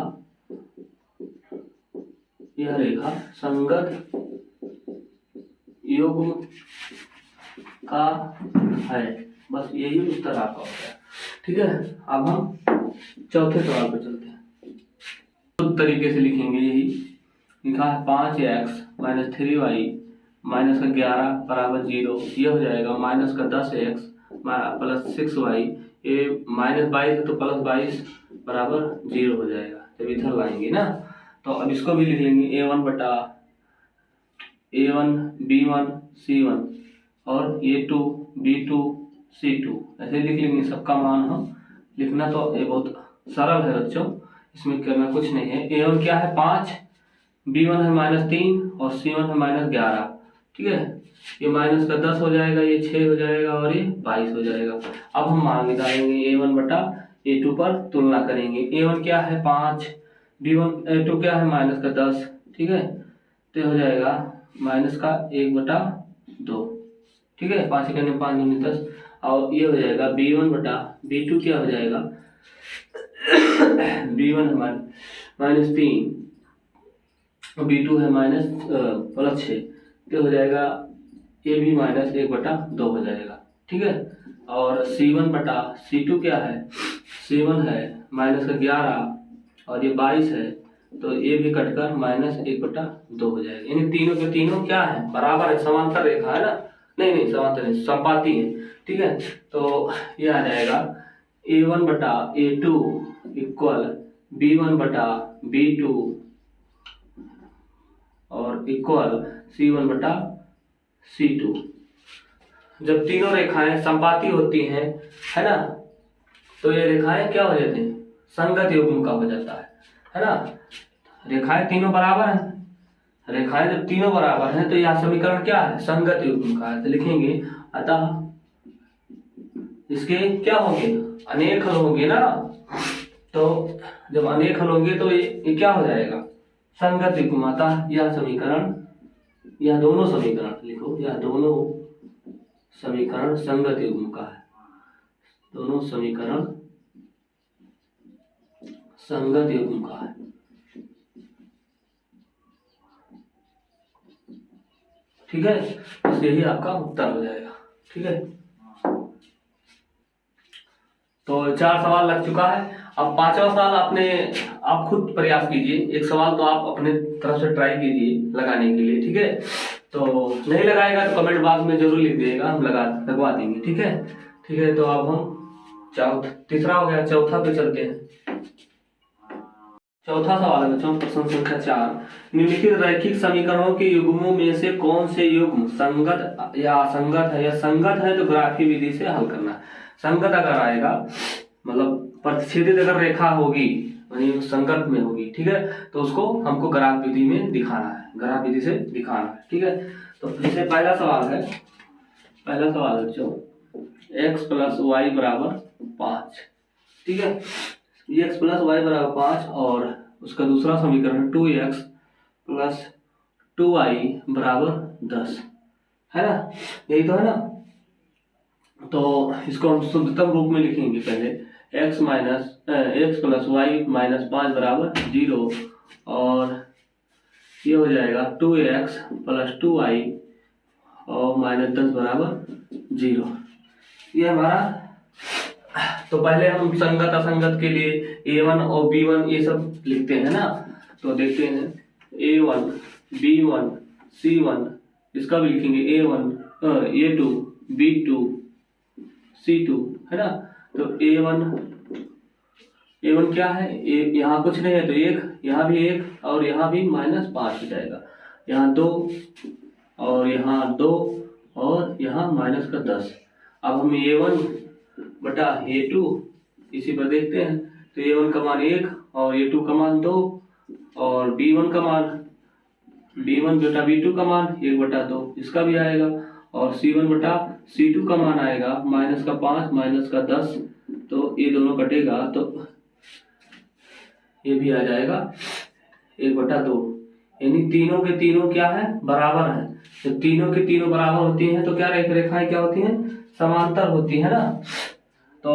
Speaker 1: संगत युग्म का है। बस यही उत्तर आपका हो गया। ठीक है, अब हम चौथे सवाल पर चलते हैं। तो तरीके से लिखेंगे, यही लिखा है 5x माइनस 3y माइनस का 11 बराबर 0। ये हो जाएगा माइनस का 10x प्लस 6y, ये माइनस 22 है तो प्लस 22 बराबर 0 हो जाएगा जब इधर लाएंगे ना। तो अब इसको भी लिख लेंगे, a1 बटा a1 b1 c1 और a2 b2 c2 ऐसे लिख लेंगे। सबका मान हम लिखना, तो ये बहुत सरल है बच्चों, इसमें करना कुछ नहीं है। a1 क्या है 5, b1 है -3 और c1 है -11। ठीक है, ये माइनस का 10 हो जाएगा, ये 6 हो जाएगा और ये 22 हो जाएगा। अब हम मान निकालेंगे, a1 बटा a2 पर तुलना करेंगे। a1 क्या है 5, b1 a2 क्या है माइनस का 10। ठीक है, तो हो जाएगा माइनस का 1/2। ठीक है, 5 से 5 दूनी 10 और ये हो जाएगा b1 बटा b2 क्या हो जाएगा b1 है -3 और b2 है +6, तो हो जाएगा ये भी -1/2 हो जाएगा। ठीक है, और c1 बटा c2 क्या है, c1 है -11 और ये 22 है, तो ये भी कटकर -1/2 हो जाएगा। यानी तीनों के तीनों क्या है, बराबर है, समांतर रेखा है ना, नहीं समांतर नहीं, संपाती है। ठीक है, तो ये आ जाएगा a1 बटा a2 इक्वल b1 बटा b2 और इक्वल C1/C2। जब तीनों रेखाएं संपाती होती हैं, है ना, तो ये रेखाएं क्या हो जाती हैं, संगत युग्म का हो जाता है ना। रेखाएं तीनों बराबर हैं, रेखाएं जब तीनों बराबर हैं तो यह समीकरण क्या है, संगत युग्म का है। तो लिखेंगे अतः इसके क्या होंगे, अनेक हल होंगे ना। तो जब अनेक हल होंगे तो ये क्या हो जाएगा, संगत युग्म। अतः यह समीकरण, यह दोनों समीकरण लिखो, यह दोनों समीकरण संगत युग्म का है, दोनों समीकरण संगत युग्म का है। ठीक है, तो यही आपका उत्तर हो जाएगा। ठीक है, तो 4 सवाल लग चुका है। अब 5वां सवाल आप खुद प्रयास कीजिए, एक सवाल तो आप अपने तरफ से ट्राई कीजिए लगाने के लिए। ठीक है, तो नहीं लगाएगा तो कमेंट बॉक्स में जरूर लिख दीजिएगा, हम लगवा देंगे। ठीक है, तो अब हम तीसरा हो गया, चौथा पे चलते हैं। चौथा सवाल है बच्चों, प्रश्न संख्या 4, निम्नलिखित रैखिक समीकरणों के युग्मों में से कौन से युग्म संगत या असंगत है, या संगत है तो ग्राफी विधि से हल करना। संगत अगर आएगा मतलब प्रतिच्छेदित अगर रेखा होगी वही संगत में होगी, ठीक है, तो उसको हमको ग्राफ विधि में दिखाना है, ग्राफ विधि से दिखाना है। ठीक है, तो जैसे पहला सवाल है बच्चों, x + y = 5। ठीक है, x + y = 5 और उसका दूसरा समीकरण 2x + 2y = 10 है ना, यही तो है ना। तो इसको हम शुद्धतम रूप में लिखेंगे, पहले x + y - 5 = 0 और ये हो जाएगा 2x + 2y और -10 = 0। ये हमारा, तो पहले हम संगत असंगत के लिए a1 और b1 ये सब लिखते हैं ना। तो देखते हैं a1 b1 c1, इसका भी लिखेंगे a1 a2 b2 c2 है ना। तो a1 क्या है, यहाँ कुछ नहीं है तो 1, यहाँ भी 1 और यहाँ भी -5 हो जाएगा, यहाँ 2 और यहाँ 2 और यहाँ -10। अब हम a1/a2 इसी पर देखते हैं, तो a1 का मान 1 और a2 का मान 2 और b1 का मान b1/b2 का मान 1/2 इसका भी आएगा, और c1/c2 का मान आएगा -5 -10, तो ये दोनों कटेगा तो ये भी आ जाएगा 1/2। यानी तीनों के तीनों क्या है, बराबर है। जब तीनों के तीनों बराबर होती हैं तो क्या रेखाएं क्या होती हैं, समांतर होती है ना। तो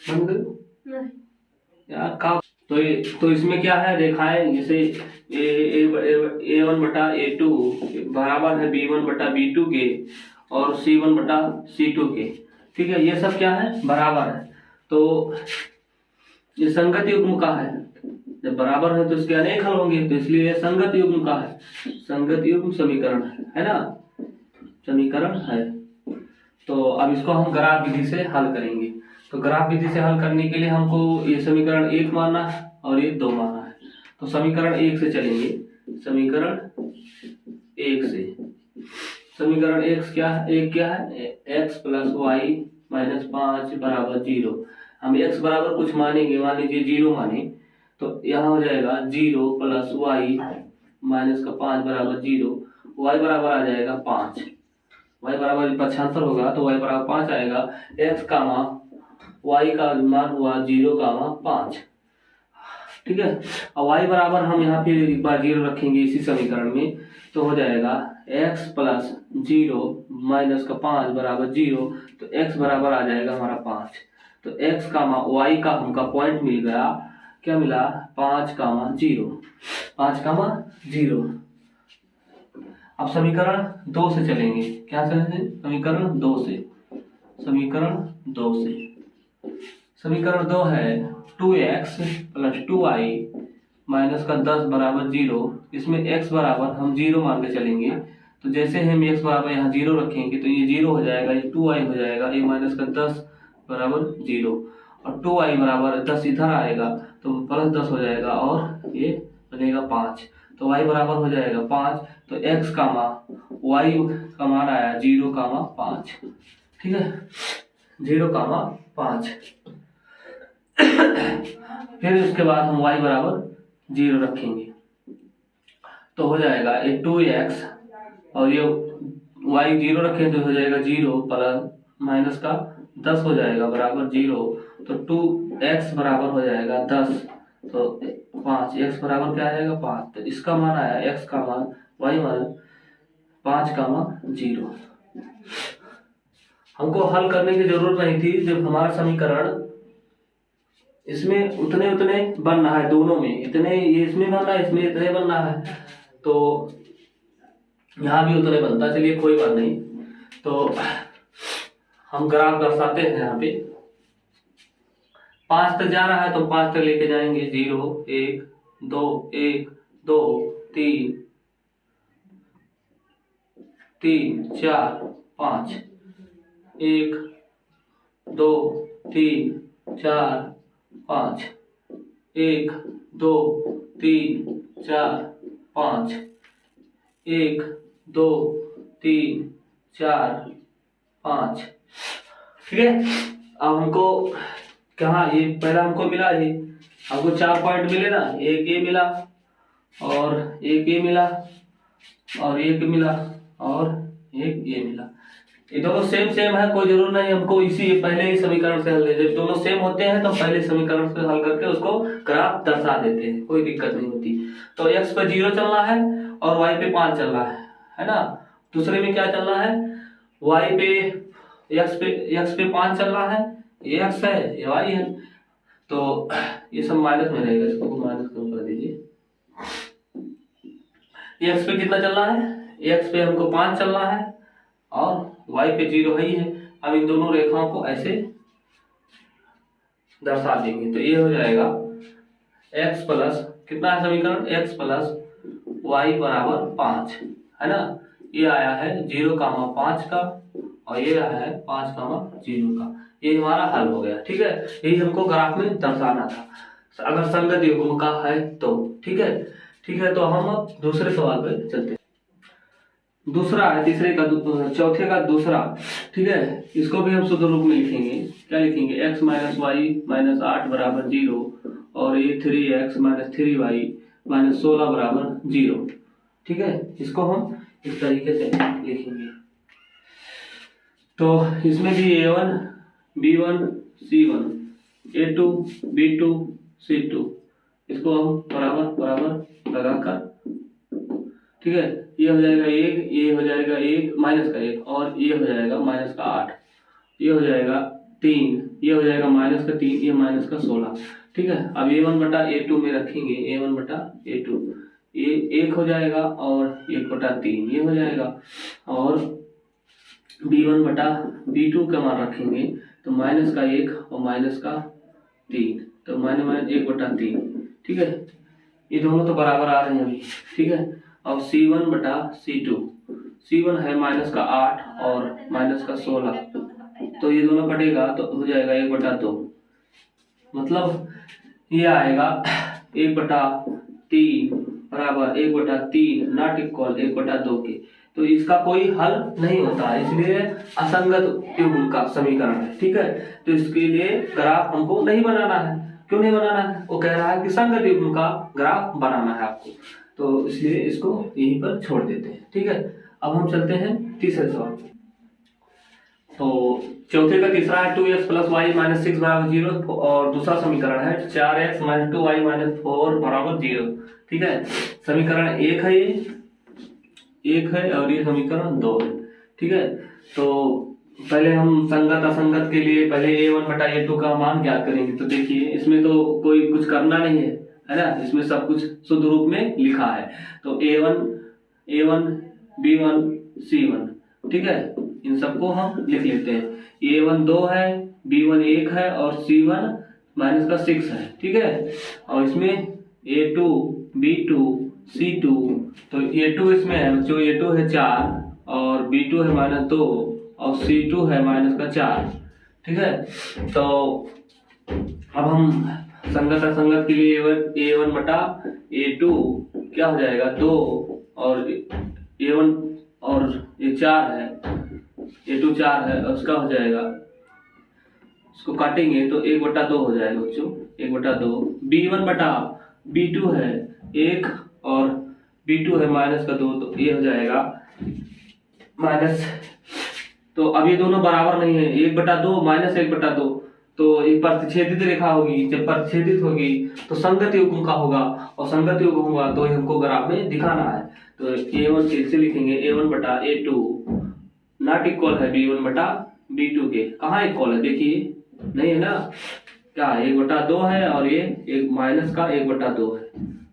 Speaker 1: बन गई यार का, तो इसमें क्या है, रेखाएं जैसे a1/a2 बराबर है b1/b2 के और c1/c2 के। ठीक है, ये सब क्या है, बराबर है। तो ये संगत युग्म का है, जब बराबर है तो इसके अनेक हल होंगे, तो इसलिए ये संगत युग्म का है, संगत युग्म समीकरण है ना, समीकरण है। तो अब इसको हम ग्राफ विधि से हल करेंगे। तो ग्राफ विधि से हल करने के लिए हमको ये समीकरण 1 मानना है और ये 2 मानना है। तो समीकरण 1 से चलेंगे, समीकरण 1 से, समीकरण 1 क्या है, x + y - 5 = 0। हम x बराबर कुछ मानेंगे, मान लीजिए 0 माने, तो यहाँ हो जाएगा 0 + y - 5 = 0, y बराबर आ जाएगा 5, y बराबर पक्षांतर होगा तो y बराबर 5 आएगा। x का मान, y का मान हुआ 0,5। ठीक है, और y बराबर हम यहाँ पे एक बार 0 रखेंगे इसी समीकरण में, तो हो जाएगा x + 0 - 5 = 0, तो x बराबर आ जाएगा हमारा 5। तो x का मान, y का हमका पॉइंट मिल गया, क्या मिला, 5,0, 5,0। अब समीकरण 2 से चलेंगे, क्या चलेंगे, समीकरण 2 से, समीकरण 2 है 2x + 2y - 10 = 0। इसमें x बराबर हम 0 मान के चलेंगे, तो जैसे हम x बराबर यहाँ 0 रखेंगे तो ये 0 हो जाएगा, ये 2y हो जाएगा, ये -10 = 0। और 2y बराबर 10 इधर आएगा तो प्लस 10 हो जाएगा और ये बनेगा 5। तो y बराबर हो जाएगा 5। तो x का मान y का मान आया 0,5। ठीक है, 0,5। फिर उसके बाद हम y बराबर 0 रखेंगे तो हो जाएगा ये 2x और ये y 0 रखें तो हो जाएगा 0 प्लस माइनस का 10 हो जाएगा बराबर 0। तो 2x बराबर हो जाएगा 10 तो 5, x बराबर क्या आएगा 5। तो इसका मान आया x का मान y मान 5,0। हमको हल करने की जरूरत नहीं थी जब हमारा समीकरण इसमें उतने बनना है, दोनों में इतने, ये इसमें बनना है, इसमें इतने बनना है, तो यहाँ भी उतने बनता है। चलिए कोई बात नहीं, तो हम ग्राफ दर्शाते हैं। यहाँ पे 5 तक जा रहा है तो 5 तक लेके जाएंगे। 0 1 2 1 2 3 3 4 5 1 2 3 4 5 1 2 3 4 5 1 2 3 4 5। ठीक है, अब हमको कहाँ, ये पहला हमको मिला, ये हमको 4 पॉइंट मिले ना, एक ये मिला और एक ये मिला और एक मिला और एक ये मिला। ये दोनों सेम है, कोई जरूर नहीं हमको इसी पहले ही समीकरण से हल दे। जब दोनों सेम होते हैं तो पहले समीकरण से हल करके उसको ग्राफ दर्शा देते हैं, कोई दिक्कत नहीं होती। तो x पे 0 चल रहा है और y पे 5 चल रहा है ना। दूसरे में क्या चल रहा है, y पे x पे 5 चल रहा है, ये x है ये y है, तो ये सब माइनस में रहेगा, इसको माइनस कर दीजिए। ये x पे कितना चल रहा है, x पे हमको 5 चल रहा है और y पे 0 है ही है। अब इन दोनों रेखाओं को ऐसे दर्शा देंगे तो ये हो जाएगा x प्लस कितना है समीकरण, x प्लस y बराबर 5 है ना। ये आया है 0,5 का और ये आया है 5,0 का। ये हमारा हल हो गया। ठीक है, यही हमको ग्राफ में दर्शाना था अगर संगत युग्म का है तो। ठीक है, तो हम अब दूसरे सवाल पे चलते हैं। दूसरा है तीसरे का चौथे का दूसरा। ठीक है, इसको भी हम शुद्ध रूप में लिखेंगे। क्या लिखेंगे, x माइनस वाई माइनस 8 बराबर 0 और ये 3x माइनस 3y माइनस 16 बराबर 0। ठीक है, इसको हम इस तरीके से लिखेंगे। तो इसमें भी a1 b1 c1 a2 b2 c2 इसको हम बराबर लगाकर, ठीक है, ये हो जाएगा 1, ये हो जाएगा 1 माइनस का 1 और ये हो जाएगा माइनस का 8, ये हो जाएगा 3, ये हो जाएगा माइनस का 3, ये माइनस का 16। ठीक है, अब a1 बटा a2 में रखेंगे, a1 बटा a2 ये 1 हो जाएगा और 1 बटा 3 ये हो जाएगा और b1 बटा b2 का मान रखेंगे तो माइनस का 1 और माइनस का 3 तो माइनस 1 बटा 3। ठीक है, ये दोनों तो बराबर आ रहे हैं अभी। ठीक है, अब c1 बटा c2, c1 है माइनस का 8 और माइनस का 16 तो ये दोनों कटेगा तो हो जाएगा 1 बटा 2, मतलब ये आएगा 1 बटा 3 बराबर 1 बटा 3 नॉट इक्वल 1 बटा 2 के। तो इसका कोई हल नहीं होता है, इसलिए असंगत युग्म का समीकरण है। ठीक है, तो इसके लिए ग्राफ हमको नहीं बनाना है। क्यों नहीं बनाना है, वो कह रहा है कि संगत युग्म का ग्राफ बनाना है आपको, तो इसलिए इसको यहीं पर छोड़ देते हैं। ठीक है, अब हम चलते हैं तीसरे सवाल पे। तो चौथे का तीसरा है 2x प्लस वाई माइनस 6 बराबर 0 और दूसरा समीकरण है 4x माइनस 2y माइनस 4 बराबर 0। ठीक है, समीकरण 1 है, ये 1 है और ये समीकरण 2 है। ठीक है, तो पहले हम संगत असंगत के लिए पहले a1 बटा a2 का मान ज्ञात करेंगे। तो देखिए इसमें तो कोई कुछ करना नहीं है, है ना, इसमें सब कुछ शुद्ध रूप में लिखा है। तो a1 b1 c1, ठीक है, इन सबको हम लिख लेते हैं। a1 2 है, b1 1 है और c1 माइनस का 6 है। ठीक है, और इसमें a2 b2 c2, तो a2 इसमें है जो a2 है 4 और b2 है -2 और c2 है माइनस का 4। ठीक है, तो अब हम संगत असंगत के लिए A1 बटा A2 क्या हो जाएगा 2, और A1 और ये 4 है, A2 4 है, उसका हो जाएगा, इसको काटेंगे तो 1/2 हो जाएगा बच्चों, 1/2। B1 बटा B2 है 1 और B2 है -2, तो ये हो जाएगा माइनस। तो अब ये दोनों बराबर नहीं है, 1/2 -1/2, तो ये प्रतिच्छेदित रेखा होगी, जब प्रतिच्छेदित होगी तो संगत युग्म का होगा, और संगत युग्म होगा तो हमको ग्राफ में दिखाना है। तो A1 कैसे लिखेंगे, A1 बटा A2 नॉट इक्वल है B1 बटा B2 के। कहाँ इक्वल है देखिए, नहीं है ना, क्या 1/2 है, और ये एक माइनस का 1/2 है,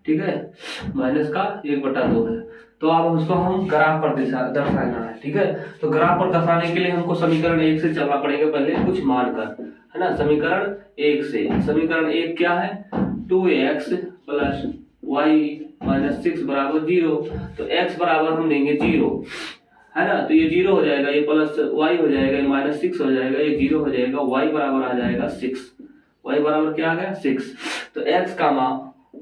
Speaker 1: ठीक है, माइनस का 1/2 है। तो अब उसको हम ग्राफ पर दर्शाना है, ठीक है। तो ग्राफ पर दर्शाने के लिए हमको समीकरण 1 से चलना पड़ेगा, पहले कुछ मानकर, है ना। समीकरण 1 से, समीकरण 1 क्या है, 2x प्लस y माइनस 6 बराबर 0। तो x बराबर हम देंगे 0, है ना, तो ये 0 हो जाएगा, ये प्लस y हो जाएगा, ये -6 हो जाएगा, ये 0 हो जाएगा, y बराबर आ जाएगा 6। y बराबर क्या आ गया 6। तो x कामा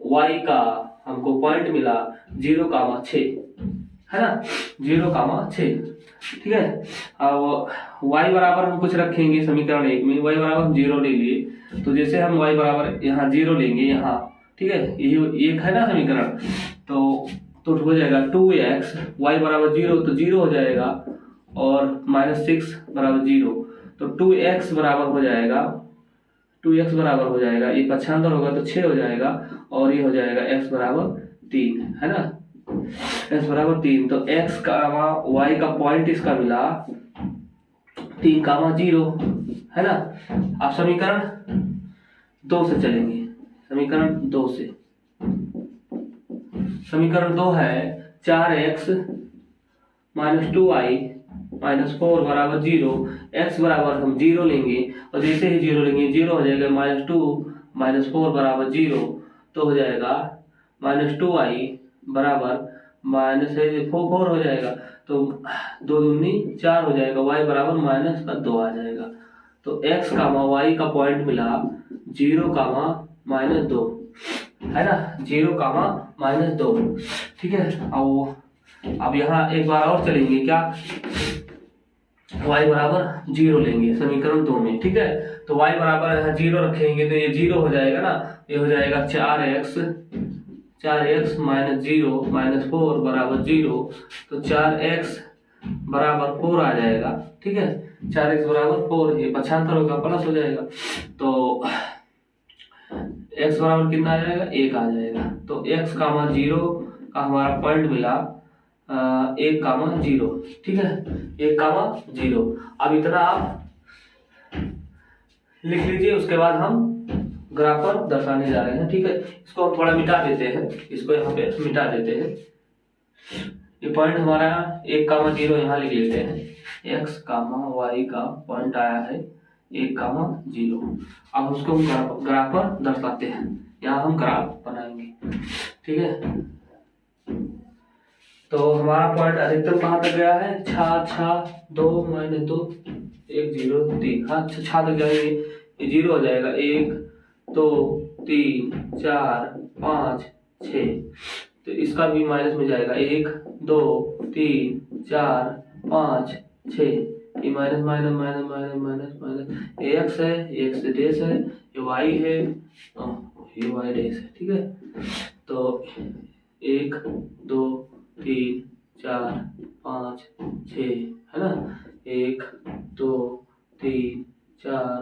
Speaker 1: y का हमको पॉइंट मिला 0,6, है ना, 0,6, ठीक है। अब y बराबर हम कुछ रखेंगे समीकरण 1 में, y बराबर हम 0 ले लिए, तो जैसे हम y बराबर यहाँ 0 लेंगे यहाँ, ठीक है, ये एक है ना समीकरण, तो हो जाएगा 2x y बराबर 0, तो 0 हो जाएगा, और -6 बराबर 0, तो 2x बराबर हो जाएगा, 2x बराबर हो जाएगा, ये पक्षांतर होगा तो 6 हो जाएगा, और ये हो जाएगा x बराबर 3, है ना, x बराबर 3। तो x का y का पॉइंट इसका मिला 3,0, है ना। अब समीकरण 2 से चलेंगे, समीकरण 2 से, समीकरण 2 है 4x माइनस 2y माइनस 4 बराबर 0, x बराबर हम 0 लेंगे, और जैसे ही 0 लेंगे 0 हो जाएगा, -2 माइनस 4 बराबर 0, तो हो जाएगा -2y बराबर -4 हो जाएगा, तो 2 दूनी 4 हो जाएगा, y बराबर -2 आ जाएगा। तो x कामा y का पॉइंट मिला 0,-2, है ना, 0,-2, ठीक है। अब यहाँ एक बार और चलेंगे, क्या y बराबर 0 लेंगे समीकरण 2 में, ठीक है। तो y बराबर यहाँ 0 रखेंगे, तो ये 0 हो जाएगा ना, ये हो जाएगा 4x -0 -4 बराबर 0, तो 4x बराबर 4 आ जाएगा, ठीक है, 4x बराबर 4, ये पक्षांतर होगा, प्लस हो जाएगा, तो x बराबर कितना आ जाएगा 1 आ जाएगा। तो x, 0 का हमारा पॉइंट मिला 1,0, ठीक है, 1,0। अब इतना आप लिख लीजिए, उसके बाद हम ग्राफ पर दर्शाने जा रहे हैं, ठीक है। इसको हम थोड़ा मिटा देते हैं, इसको यहाँ पे मिटा देते हैं, ये पॉइंट हमारा 1,0 यहाँ लिख लेते हैं, x, y का पॉइंट आया है 1,0। अब उसको हम ग्राफ पर दर्शाते हैं, यहाँ हम ग्राफ बनाएंगे, ठीक है। तो हमारा पॉइंट अधिकतम कहाँ तक गया है, 2 -2 1 0 3, हाँ 6 तक जाएंगे, ये 0 हो जाएगा, 1 2 3 4 5 6, तो इसका भी माइनस में जाएगा, 1 2 3 4 5 6, ये minus minus minus minus minus minus, ये x है, ये x डैश है, ये y है, ये y डैश है, ठीक है। तो 1 2 3 4 5 6, है ना, 1 2 3 4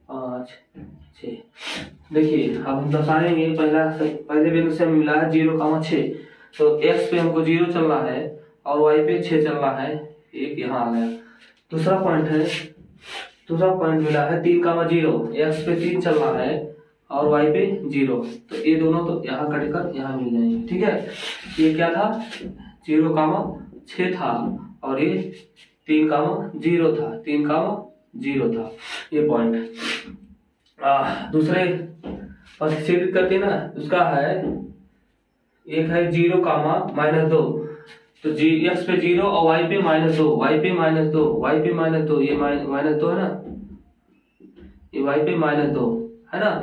Speaker 1: 5 6। देखिए अब हम दर्शाएंगे, पहले बिंदु से हमें मिला है 0,6, तो x पे हमको 0 चलना है और y पे 6 चलना है, एक यहाँ आ गया। दूसरा पॉइंट मिला है 3,0, x पे 3 चलना है और y पे 0, तो ये दोनों तो यहाँ कटकर यहाँ मिल जाएंगे, ठीक है। ये क्या था, 0,6 था, और ये 3,0 था, 3,0 था, ये पॉइंट। दूसरे प्रतिच्छेदित करते ना, उसका है, एक है 0,-2, तो x पे 0 और y पे -2, y पे -2, y पे -2, ये -2 है ना, ये y पे -2, है ना,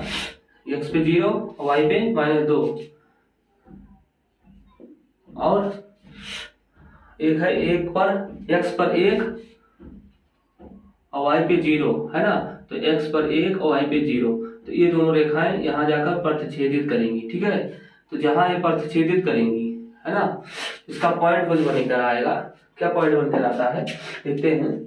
Speaker 1: x पे 0 y पे -2, और एक है एक पर x पर 1 और y पे 0, है ना, तो x पर 1 और y पे 0, तो ये दोनों रेखाएं यहाँ जाकर प्रतिच्छेदित करेंगी। ठीक है, तो जहां ये प्रतिच्छेदित करेंगी, है ना, इसका पॉइंट कुछ बनकर आएगा। क्या पॉइंट बनकर आता है देखते हैं।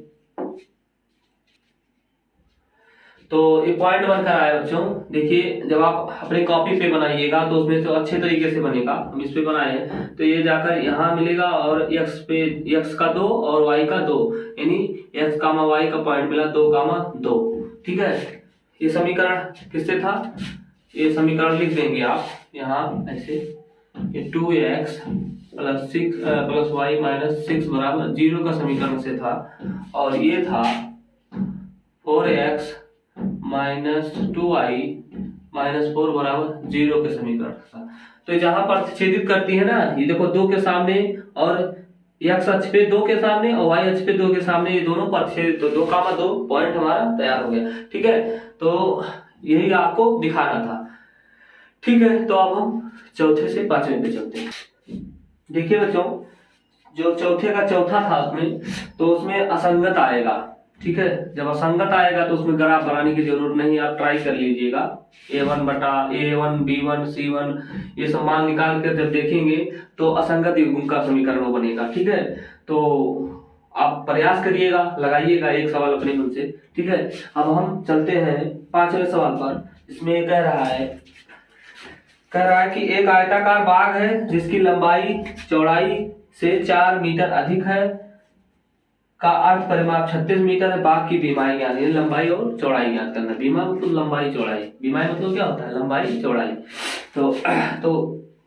Speaker 1: तो ये पॉइंट बनकर आया बच्चों, देखिए जब आप अपनी कॉपी पे बनाइएगा तो उसमें तो अच्छे तरीके से बनेगा। हम इस पे बनाए हैं तो ये जाकर यहाँ मिलेगा, और x पे x का 2 और y का 2, यानी x कामा y का पॉइंट मिला 2 कामा 2। ठीक है, ये समीकरण किससे था, ये समीकरण लिख देंगे आप यहाँ ऐसे, ये 2x प्लस y -6 बराबर 0 का समीकरण से था, और ये था 4x -2y -4 बराबर 0 के समीकरण था। तो जहां पर छेदित करती है ना, ये देखो 2 के सामने, और x अक्ष पे 2 के सामने और y अक्ष पे 2 के सामने, ये दोनों प्रतिच्छेदित, तो 2 कामा 2 पॉइंट हमारा तैयार हो गया। ठीक है, तो यही आपको दिखाना था। ठीक है, तो अब हम चौथे से पांचवें पे चलते हैं। देखिए बच्चों, जो चौथे का चौथा था उसमें, तो उसमें असंगत आएगा। ठीक है, जब असंगत आएगा तो उसमें ग्राफ बनाने की जरूरत नहीं, आप ट्राई कर लीजिएगा। a1 बटा a1 b1 c1 ये सब मान निकाल कर जब देखेंगे तो असंगत युग्म का समीकरण वो बनेगा। ठीक है, तो आप प्रयास करिएगा, लगाइएगा एक सवाल अपने मन से। ठीक है, अब हम चलते हैं पांचवें सवाल पर। इसमें कह रहा है कि एक आयताकार बाग है जिसकी लंबाई चौड़ाई से 4 मीटर अधिक है, का अर्थ परिमाप 36 मीटर है। बाग की बीमाई ज्ञात, लंबाई और चौड़ाई ज्ञात करना। बीमा मतलब लंबाई चौड़ाई, बीमाई मतलब क्या होता है, लंबाई चौड़ाई। तो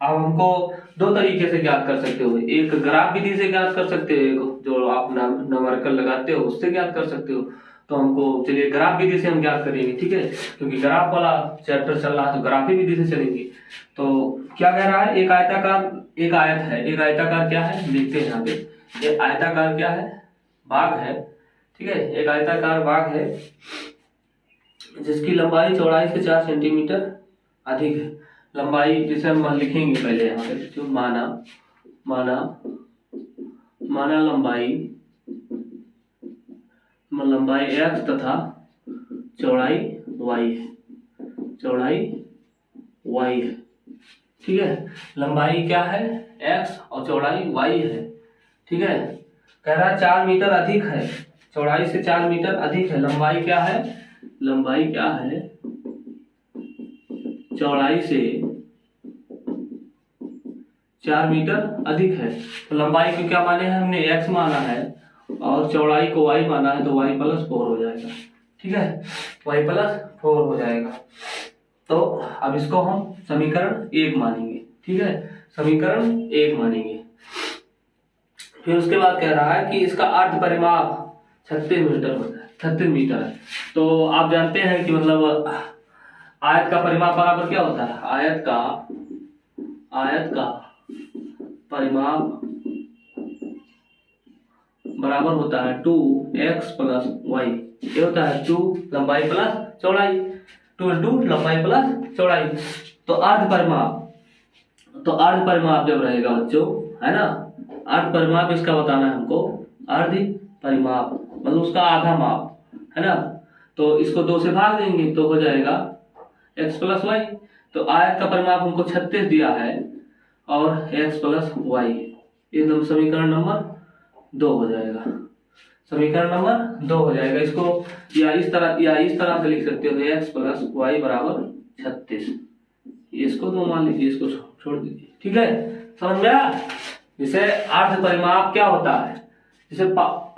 Speaker 1: अब हमको दो तरीके से ज्ञात कर सकते हो, एक ग्राफ विधि से ज्ञात कर सकते हो, एक जो आप न्यूमेरिकल लगाते हो उससे ज्ञात कर सकते हो। तो हमको चलिए ग्राफ विधि से हम ज्ञात करेंगे। ठीक है, क्योंकि ग्राफ वाला चैप्टर चल रहा है तो ग्राफी विधि से चलेंगे। तो क्या कह रहा है, एक आयत है, एक आयताकार क्या है देखते हैं यहाँ पे। ये आयताकार क्या है, बाग है। ठीक है, एक आयताकार बाग है जिसकी लंबाई चौड़ाई से 4 सेंटीमीटर अधिक है। लंबाई जिसे हम लिखेंगे पहले यहाँ पे, जो माना लंबाई x तथा चौड़ाई y है। ठीक है, लंबाई क्या है x और चौड़ाई y है। ठीक है, कह रहा है 4 मीटर अधिक है, चौड़ाई से 4 मीटर अधिक है। लंबाई क्या है चौड़ाई से 4 मीटर अधिक है। तो लंबाई को क्या माने हैं हमने, x माना है, और चौड़ाई को y माना है, तो y + 4 हो जाएगा। ठीक है, y + 4 हो जाएगा। तो अब इसको हम समीकरण 1 मानेंगे। ठीक है, समीकरण 1 मानेंगे। फिर उसके बाद कह रहा है कि इसका अर्ध परिमाप 36 मीटर है। तो आप जानते हैं कि मतलब आयत का परिमाप बराबर क्या होता है, आयत का परिमाप बराबर होता है 2x + y। ये होता है 2 लंबाई प्लस चौड़ाई, 2 × लंबाई प्लस चौड़ाई। तो अर्ध परिमाप जब रहेगा बच्चों, है ना, अर्ध परिमाप इसका बताना है हमको। अर्ध परिमाप मतलब उसका आधा माप, है ना, तो इसको 2 से भाग देंगे तो हो जाएगा x + y। तो आयत का परिमाप हमको 36 दिया है और x + y, ये समीकरण नंबर 2 हो जाएगा। समीकरण नंबर 2 हो जाएगा। इसको या इस तरह से लिख सकते हो, x + y = 36। इसको 2 मान लीजिए, इसको छोड़ दीजिए। ठीक है, समझ में आया। जैसे अर्ध परिमाप क्या होता है, जैसे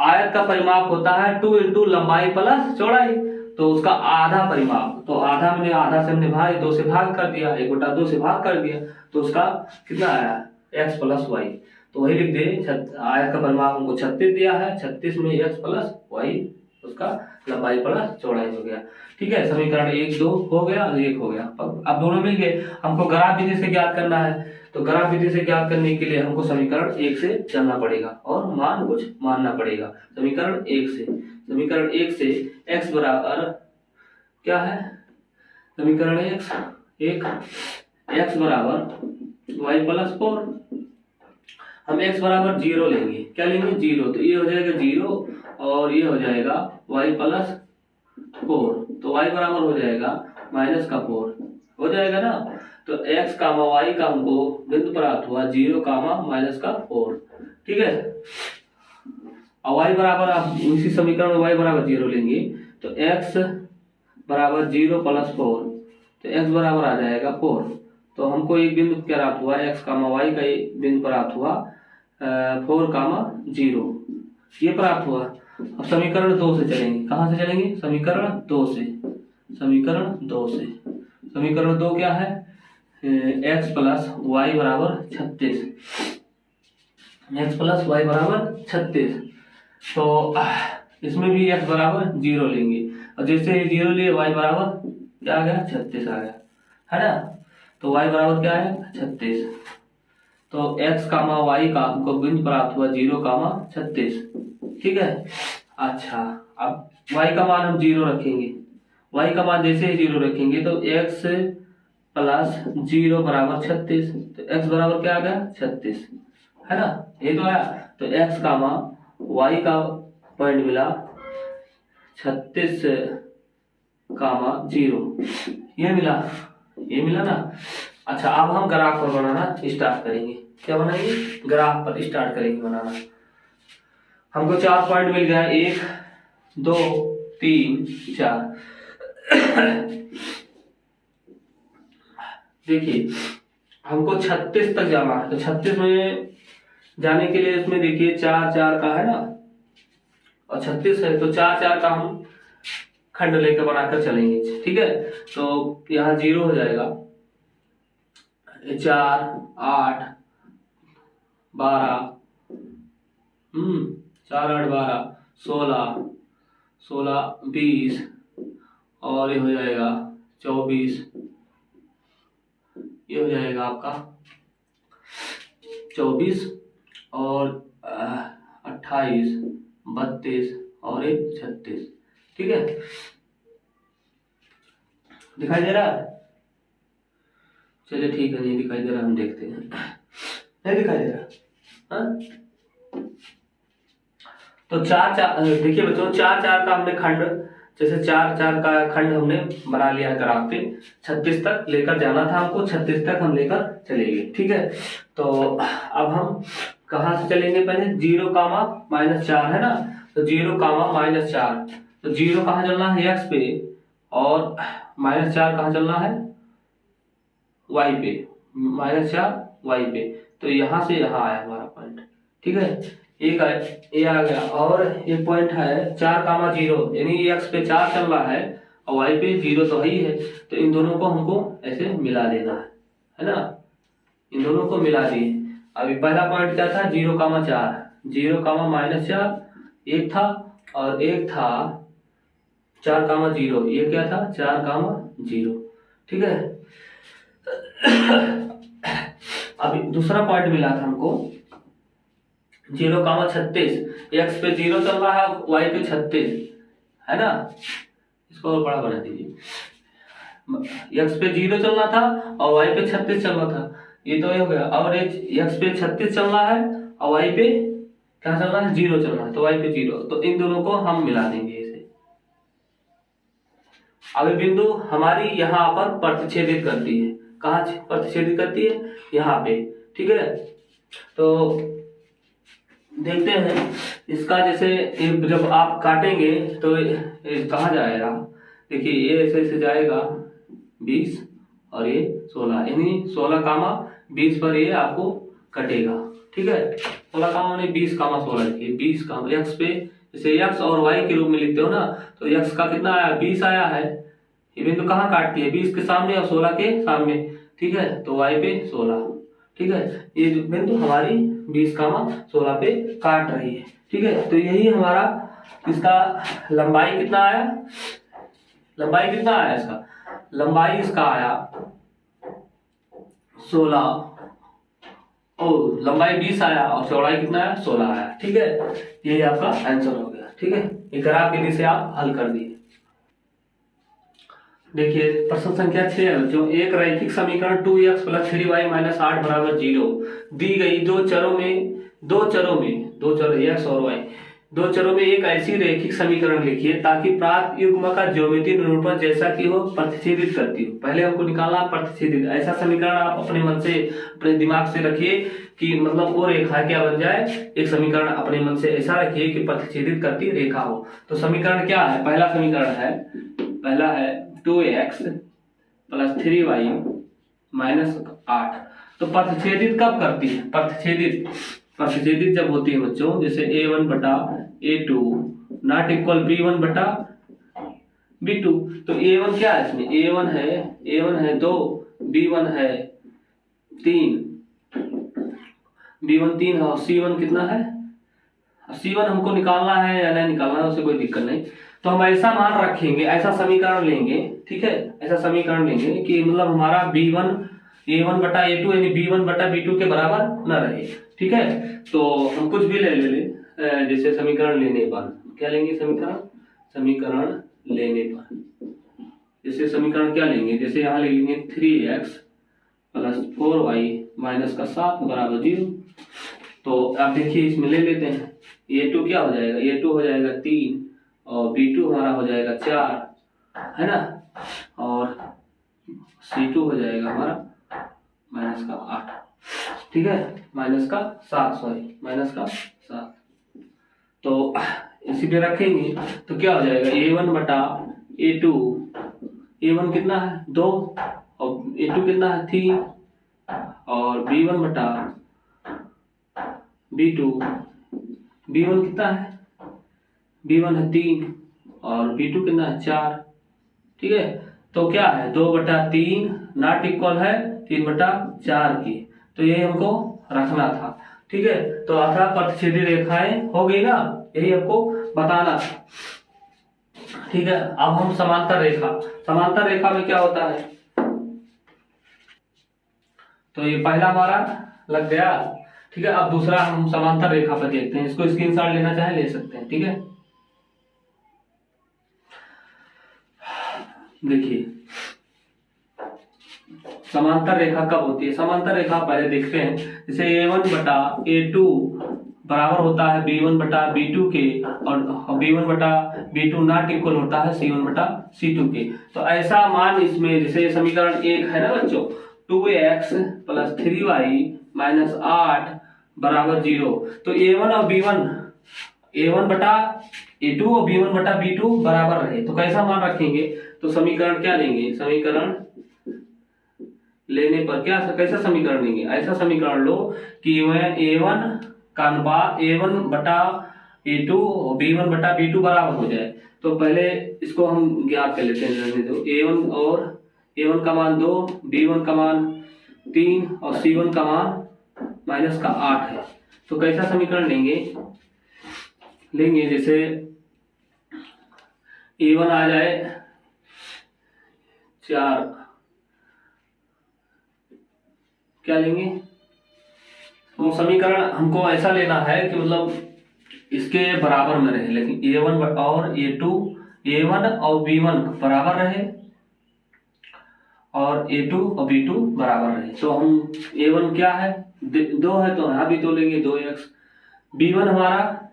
Speaker 1: आयत का परिमाप होता है 2 × लंबाई प्लस चौड़ाई, तो उसका आधा परिमाप, तो आधा मैंने आधा से हमने भाग 2 से भाग कर दिया, 1/2 से भाग कर दिया, तो उसका कितना आया x + y। तो वही लिख दे, आयत का परिमाप हमको 36 दिया है, 36 में x + y उसका लंबाई प्लस चौड़ाई हो गया। ठीक है, समीकरण 1 2 हो गया और 1 हो गया। अब दोनों मिल गए। हमको ग्राफ विधि से ज्ञात करना है, तो ग्राफ विधि से ज्ञात करने के लिए हमको समीकरण 1 से चलना पड़ेगा और मान कुछ मानना पड़ेगा। समीकरण 1 से x बराबर क्या है, समीकरण एक x बराबर y प्लस 4, हम x बराबर 0 लेंगे। क्या लेंगे? 0। तो ये हो जाएगा 0 और ये हो जाएगा y प्लस 4, तो y बराबर हो जाएगा माइनस का 4, हो जाएगा ना। तो x कामा y का हमको बिंदु प्राप्त हुआ 0 कामा माइनस का 4, ठीक है। और y बराबर आप इसी समीकरण में y बराबर 0 लेंगे तो x बराबर 0 प्लस 4, तो x बराबर आ जाएगा 4। तो हमको एक बिंदु प्राप्त हुआ x कामा y का एक बिंदु प्राप्त हुआ 4 कामा 0, ये प्राप्त हुआ। अब समीकरण 2 से चलेंगे। कहाँ से चलेंगे? समीकरण 2 से। समीकरण 2 क्या है? x प्लस वाई बराबर 36, x प्लस वाई बराबर 36। तो इसमें भी x बराबर 0 लेंगे और जैसे ही 0 लिए y बराबर क्या आ गया? 36 आ गया, है ना। तो y बराबर क्या है? 36। तो x कामा y का हमको बिंदु प्राप्त हुआ 0 कामा 36, ठीक है। अच्छा, अब y का मान हम 0 रखेंगे। y का मान जैसे ही 0 रखेंगे तो x प्लस 0 बराबर 36, तो x बराबर क्या आ गया? 36, है ना, ये तो आया। तो x कामा y का पॉइंट मिला 36 कामा 0, ये मिला ना। अच्छा, अब हम ग्राफ पर बनाना स्टार्ट करेंगे। क्या बनाएंगे? ग्राफ पर स्टार्ट करेंगे बनाना। हमको 4 पॉइंट मिल गया, 1 2 3 4। देखिए, हमको 36 तक जाना है, तो 36 में जाने के लिए इसमें देखिए 4 4 का है ना, और 36 है तो 4 4 का हम खंड लेकर बनाकर चलेंगे, ठीक है। तो यहाँ 0 हो जाएगा, 4 8 12, 4 8 12 16 16 20 और ये हो जाएगा 24, ये हो जाएगा आपका 24 और 28 32 और 36, ठीक है। दिखाई दे रहा है? चलिए ठीक है, नहीं दिखाई दे रहा, हम देखते हैं। नहीं दिखाई दे रहा, हाँ। तो 4 4 देखिए बच्चों, 4 4 का हमने खंड, जैसे 4 4 का खंड हमने बना लिया ग्राफ पे। 36 तक लेकर जाना था हमको, 36 तक हम लेकर चलेंगे, ठीक है। तो अब हम कहाँ से चलेंगे? पहले 0 कामा माइनस 4 है ना, तो 0 कामा माइनस 4, तो 0 कहाँ चलना है? x पे, और माइनस 4 कहाँ चलना है? y पे, माइनस 4 y पे। तो यहाँ से यहाँ आया हमारा पॉइंट, ठीक है। एक ये आ गया, और एक पॉइंट है 4 कामा 0, यानी x पे 4 चल रहा है और y पे 0 तो ही है, तो इन दोनों को हमको ऐसे मिला देना है ना, इन दोनों को मिला दिए। अभी पहला पॉइंट क्या था? 0 कामा 4, 0 कामा माइनस 4 एक था, और एक था 4 कामा 0, ये क्या था? 4 कामा 0, ठीक है। अभी दूसरा पॉइंट मिला था हमको 0 कामा 36, x पे 0 चल रहा है, y पे 36 है ना, इसको और बड़ा बना दीजिए। x पे 0 चलना था और y पे 36 चलना था, ये तो ये हो गया। और x पे 36 चल रहा है और y पे क्या चल रहा है? 0 चल रहा है, तो y पे 0, तो इन दोनों को हम मिला देंगे इसे। अब बिंदु हमारी यहाँ पर प्रतिच्छेदित करती है। कहाँ प्रतिच्छेदित करती है? यहाँ पे, ठीक है। तो देखते हैं इसका, जैसे जब आप काटेंगे तो कहाँ जाएगा? देखिए, ये ऐसे ऐसे जाएगा 20 और ये 16, यानी 16 कामा 20 पर ये आपको कटेगा, ठीक है। 16 कामा ने 20 कामा 16 लिखिए, 20 कामा x पे, जैसे x और y के रूप में लिखते हो ना, तो x का कितना आया? 20 आया है। ये बिंदु कहाँ काटती है? 20 के सामने और 16 के सामने, ठीक है। तो y पे 16, ठीक है। ये बिंदु हमारी 20 कामा 16 पे काट रही है, ठीक है। तो यही हमारा, इसका लंबाई कितना आया? लंबाई कितना आया इसका? लंबाई इसका आया 16, और लंबाई 20 आया और चौड़ाई कितना आया? 16 आया, ठीक है। यही आपका आंसर हो गया, ठीक है। ये ग्राफ विधि से आप हल कर दिए। देखिए प्रश्न संख्या 6 है बच्चों, एक रैखिक समीकरण 2x + 3y - 8 = 0 दी गई दो चरों x और y, दो चरों में एक ऐसी रैखिक समीकरण लिखिए ताकि प्राप्त युग्म का ज्यामितीय निरूपण जैसा कि हो प्रतिच्छेदित करती हो। पहले हमको निकालना प्रतिच्छेदित, ऐसा समीकरण आप अपने मन से अपने दिमाग से रखिए कि मतलब वो रेखा क्या बन जाए, एक समीकरण अपने मन से ऐसा रखिए कि प्रतिच्छेदित करती रेखा हो। तो समीकरण क्या है, पहला समीकरण है 2x + 3y - 8। तो प्रतिच्छेदित कब करती है, प्रतिच्छेदित जब होती है बच्चों, जैसे a1 बटा a2 नॉट इक्वल b1 बटा b2। तो a1 क्या है इसमें, a1 है 2, b1 है 3, है और c1 कितना है, c1 हमको निकालना है या नहीं निकालना है उससे कोई दिक्कत नहीं। तो हम ऐसा मान रखेंगे, ऐसा समीकरण लेंगे, ठीक है, ऐसा समीकरण लेंगे कि मतलब हमारा b1 a1 बटा a2 यानी b1 बटा b2 के बराबर न रहे, ठीक है। तो हम कुछ भी ले जैसे समीकरण लेने पर क्या लेंगे, समीकरण लेने पर जैसे समीकरण क्या लेंगे, जैसे यहाँ लेंगे 3x + 4y - 7 = 0। तो आप देखिए इसमें ले लेते हैं, a2 क्या हो जाएगा, a2 हो जाएगा 3 और b2 हमारा हो जाएगा 4, है ना, और c2 हो जाएगा हमारा -8, ठीक है, -7। तो इसी पे रखेंगे तो क्या हो जाएगा, a1 बटा a2, a1 कितना है 2 और a2 कितना है 3 और b1 बटा b2, b1 कितना है, b1 है 3 और b2 कितना है 4, ठीक है। तो क्या है 2/3 नॉट इक्वल है 3/4 की, तो यही हमको रखना था, ठीक है। तो अतः प्रतिच्छेदी रेखाएं हो गई ना, यही हमको बताना था, ठीक है। अब हम समांतर रेखा में क्या होता है, तो ये पहला हमारा लग गया, ठीक है। अब दूसरा हम समांतर रेखा पर देखते हैं, इसको स्क्रीनशॉट लेना चाहे ले सकते हैं, ठीक है। देखिए समांतर रेखा कब होती है, समांतर रेखा पहले देखते हैं, जैसे a1 बटा a2 बराबर होता है b1 बटा b2 के और b1 बटा b2 नॉट इक्वल होता है c1 बटा c2 के। तो ऐसा मान इसमें, जैसे समीकरण 1 है ना बच्चों, 2x + 3y - 8 = 0। तो a1 और b1, a1 बटा a2 और b1 बटा b2 बराबर रहे, तो कैसा मान रखेंगे, तो समीकरण क्या लेंगे, समीकरण लेने पर कैसा समीकरण लेंगे, ऐसा समीकरण लो कि वह a1 का अनुपात a1 बटा a2 और b1 बटा b2 बराबर हो जाए। तो पहले इसको हम ज्ञात कर लेते हैं, तो a1 का मान 2, b1 का मान 3 और c1 का मान -8 है। तो कैसा समीकरण लेंगे जैसे a1 आ जाए 4, क्या लेंगे, तो समीकरण हमको ऐसा लेना है कि मतलब इसके बराबर में रहे, लेकिन a1 और b1 बराबर रहे और a2 और b2 बराबर रहे। तो हम a1 क्या है 2 है, तो यहाँ भी 2 लेंगे 2x, b1 हमारा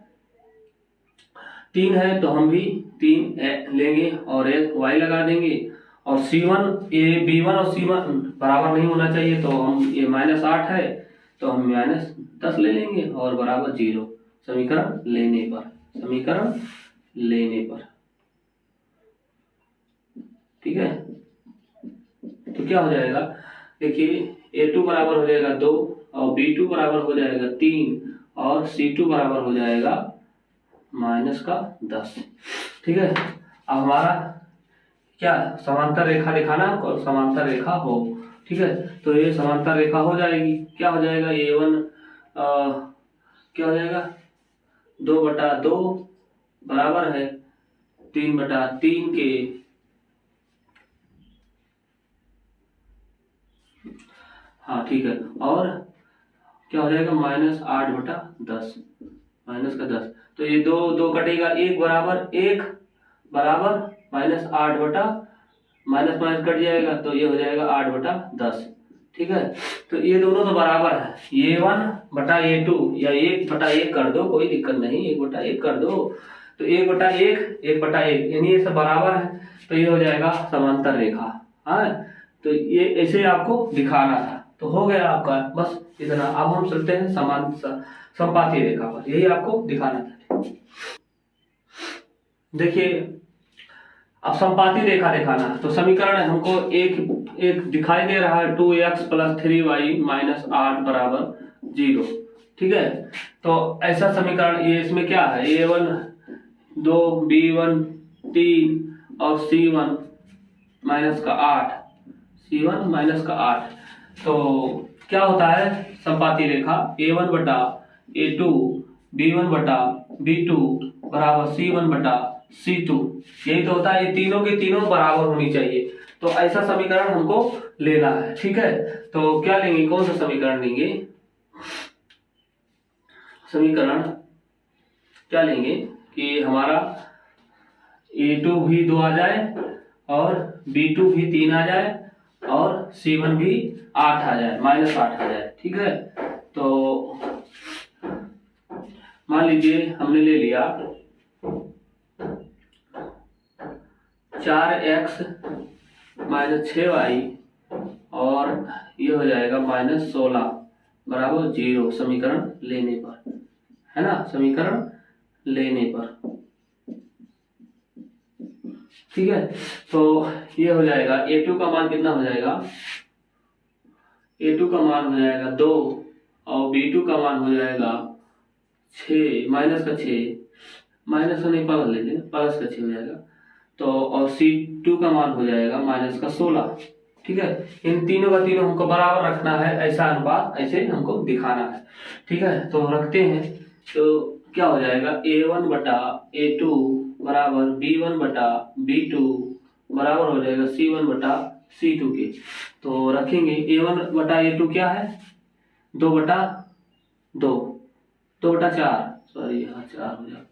Speaker 1: 3 है तो हम भी 3 लेंगे और एक y लगा देंगे, और b1 और c1 बराबर नहीं होना चाहिए, तो हम ये -8 है तो हम -10 ले लेंगे और बराबर 0 समीकरण लेने पर, ठीक है। तो क्या हो जाएगा, देखिए a2 बराबर हो जाएगा 2 और b2 बराबर हो जाएगा 3 और c2 बराबर हो जाएगा -10, ठीक है। अब हमारा क्या समांतर रेखा दिखाना और समांतर रेखा हो, ठीक है। तो ये समांतर रेखा हो जाएगी, क्या हो जाएगा a1 क्या हो जाएगा 2/2 बराबर है 3/3 के, हाँ ठीक है, और क्या हो जाएगा -8/10 -10। तो ये 2 कटेगा, 1 बराबर -8/10 माइनस माइनस कट जाएगा तो ये हो जाएगा 8/10। ठीक है, तो ये दोनों तो बराबर है, A1/A2 या 1/1 कर दो, कोई दिक्कत नहीं, 1/1 कर दो, तो 1/1 1/1 यानी ये सब बराबर है, तो ये हो जाएगा समांतर रेखा। हाँ, तो ये ऐसे आपको दिखाना था, तो हो गया आपका बस इतना। अब हम चलते हैं समपाती रेखा पर, यही आपको दिखाना था। देखिए, अब समपाती रेखा दिखाना है, तो समीकरण हमको एक दिखाई दे रहा है 2x + 3y - 8 = 0। ठीक है, तो ऐसा समीकरण, ये इसमें क्या है, A1 2, B1 3 और C1 - 8। तो क्या होता है समपाती रेखा, A1/A2 B1/B2 = C1/C2, यही तो होता है, ये तीनों के तीनों बराबर होनी चाहिए, तो ऐसा समीकरण हमको लेना है। ठीक है, तो क्या लेंगे, कौन सा समीकरण लेंगे, समीकरण क्या लेंगे कि हमारा A2 भी 2 आ जाए और B2 भी 3 आ जाए और C1 भी 8 आ जाए, -8 आ जाए। ठीक है, तो मान लीजिए हमने ले लिया 4x - 6y और ये हो जाएगा -16 = 0 समीकरण लेने पर, है ना, समीकरण लेने पर। ठीक है, तो ये हो जाएगा A2 का मान कितना हो जाएगा, A2 का मान हो जाएगा 2 और B2 का मान हो जाएगा 6 -6, माइनस का नहीं प्लस ले लें, प्लस का 6 हो जाएगा, तो और C2 का मान हो जाएगा -16। ठीक है, इन तीनों का तीनों हमको बराबर रखना है, ऐसा अनुपात ऐसे हमको दिखाना है। ठीक है, तो रखते हैं, तो क्या हो जाएगा A1/A2 = B1/B2 बराबर हो जाएगा C1/C2 के। तो रखेंगे A1/A2 क्या है, 2/2 2/4, सॉरी यहाँ 4 हो जाएगा,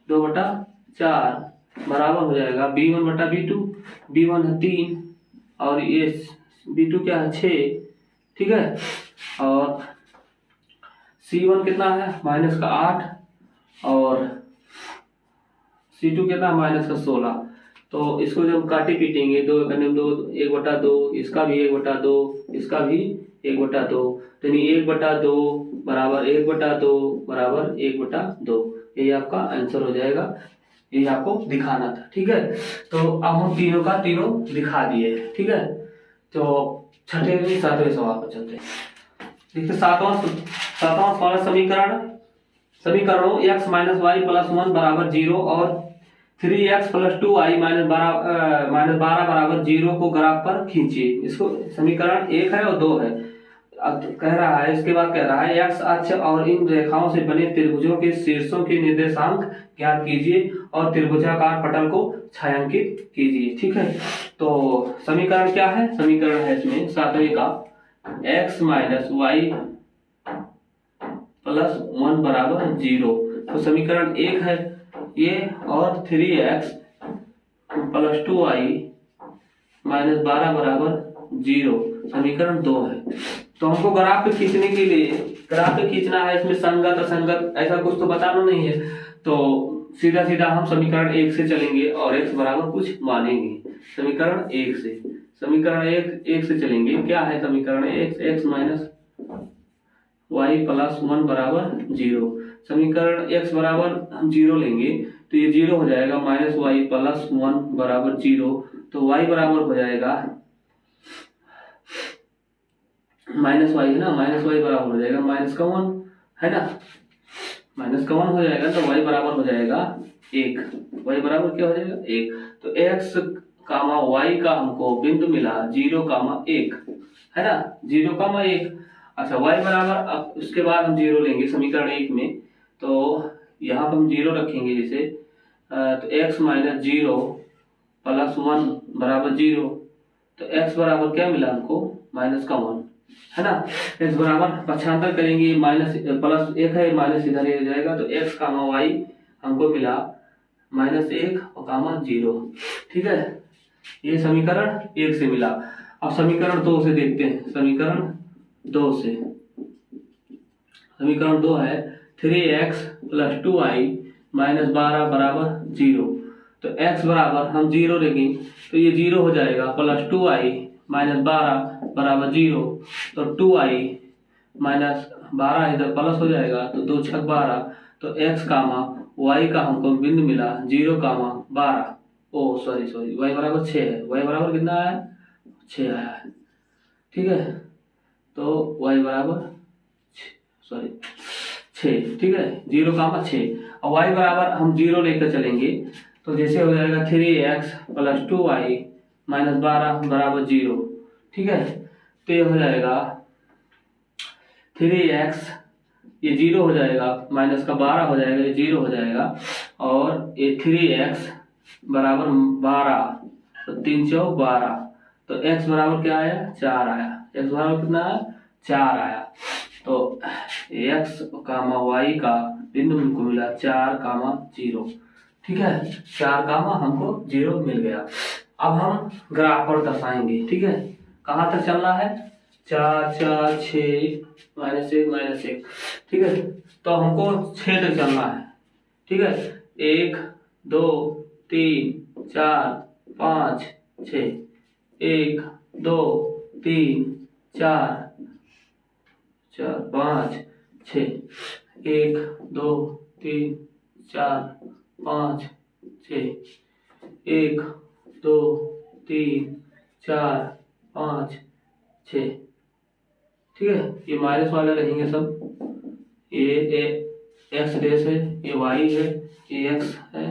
Speaker 1: 2/4 बराबर हो जाएगा B1/B2, B1 है 3 और ये B2 क्या है 6। ठीक है, और C1 कितना है -8 और C2 कितना -16। तो इसको जब काटे पीटेंगे, 2 करने 2 1/2, इसका भी 1/2, इसका भी 1/2, तो यानी 1/2 बराबर 1/2 बराबर 1/2, यही आपका आंसर हो जाएगा, यही आपको दिखाना था। ठीक है, तो अब हम तीनों का तीनों दिखा दिए। ठीक है, तो छठे सातवें सवाल पर चलते हैं। देखिए सातवां समीकरणों x - y + 1 = 0 और 3x + 2y - 12 = 0 को ग्राफ पर खींचिए। इसको समीकरण 1 है और 2 है। अब कह रहा है, इसके बाद कह रहा है x अक्ष और इन रेखाओं से बने त्रिभुजों के शीर्षों के निर्देशांक ज्ञात कीजिए और त्रिभुजाकार पटल को छायांकित कीजिए। ठीक है, तो समीकरण क्या है, समीकरण है इसमें सातवें का x - y + 1 = 0। तो समीकरण 1 है ये, और 3x + 2y - 12 = 0 समीकरण 2 है। तो हमको ग्राफ पे खींचने के लिए, ग्राफ पे खींचना है, इसमें संगत असंगत ऐसा कुछ तो बताना नहीं है, तो सीधा सीधा हम समीकरण 1 से चलेंगे और x बराबर कुछ मानेंगे। समीकरण 1 से, समीकरण 1 से चलेंगे, क्या है समीकरण 1, x - y + 1 = 0। समीकरण x बराबर हम 0 लेंगे तो ये 0 हो जाएगा, -y + 1 = 0, तो y बराबर हो जाएगा -y है ना, -y बराबर हो जाएगा -1 है ना, -1 हो जाएगा, तो y बराबर हो जाएगा 1। y बराबर क्या हो जाएगा 1। तो x, y का हमको बिंदु मिला 0,1 है ना, 0,1। अच्छा y बराबर, अब उसके बाद हम 0 लेंगे समीकरण 1 में, तो यहाँ पर हम 0 रखेंगे जैसे, तो x - 0 + 1 = 0, तो x बराबर क्या मिला हमको -1 है ना। x बराबर पक्षांतर करेंगे, +1 है, माइनस इधर हो जाएगा, तो x, y हमको मिला -1 और 0। ठीक है, ये समीकरण 1 से मिला। अब समीकरण 2 से देखते हैं। समीकरण 2 से, समीकरण 2 है 3x + 2y - 12 = 0। तो x बराबर हम 0 लेंगे तो ये 0 हो जाएगा, प्लस 2y - 12 = 0। तो 2y - 12 इधर प्लस हो जाएगा, तो 2 छक 12। तो x कामा y का हमको बिंदु मिला 0, 12। ओ सॉरी y बराबर 6 है। y बराबर कितना आया? 6 आया है। ठीक है, तो y बराबर 6। ठीक है, 0, 6। और y बराबर हम 0 लेकर चलेंगे तो जैसे हो जाएगा 3x + 2y - 12 = 0। ठीक है, तो ये हो जाएगा 3x, ये 0 हो जाएगा, माइनस का 12 हो जाएगा, ये 0 हो जाएगा। और ये 3x बराबर 12, तो 3 चौक 12। तो x बराबर क्या आया? 4 आया। x बराबर कितना आया? 4 आया। तो x, y का बिंदु हमको मिला 4, 0। ठीक है, 4, हमको 0 मिल गया। अब हम ग्राफ पर दर्शाएंगे। ठीक है, कहाँ तक चलना है? 4, 4, 6, -1, -1। ठीक है, तो हमको 6 तक चलना है। ठीक है, 1, 2, 3, 4, 5, 6। 1, 2, 3, 4, 5, 6। 1, 2, 3, 4, 5, 6। 1, 2, 3, 4, 5, 6। ठीक है, ये माइनस वाले रहेंगे सब। ये x डैश है, ये y है, ये x है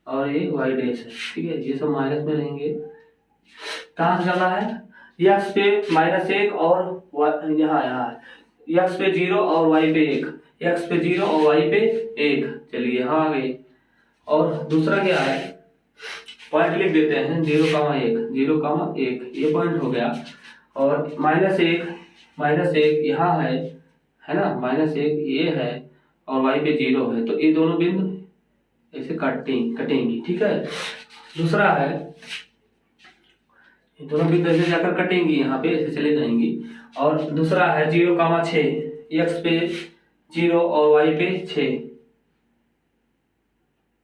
Speaker 1: और ये y डैश है। ठीक है, ये सब माइनस में रहेंगे। कहाँ से चलना है? x पे -1 और यहाँ है x पे 0 और y पे 1। x पे 0 और y पे 1। चलिए यहाँ आ गए। और दूसरा क्या है? पॉइंट लिख देते हैं 0, 1, 0, 1। ये पॉइंट हो गया। और -1 यहाँ है ना, -1 ये है और y पे 0 है, तो ये दोनों बिंदु ऐसे कटेंगी। ठीक है, दूसरा है ये दोनों बिंदु ऐसे जाकर कटेंगी, यहाँ पे ऐसे चले जाएंगी। और दूसरा है 0, 6। x पे 0 और y पे 6।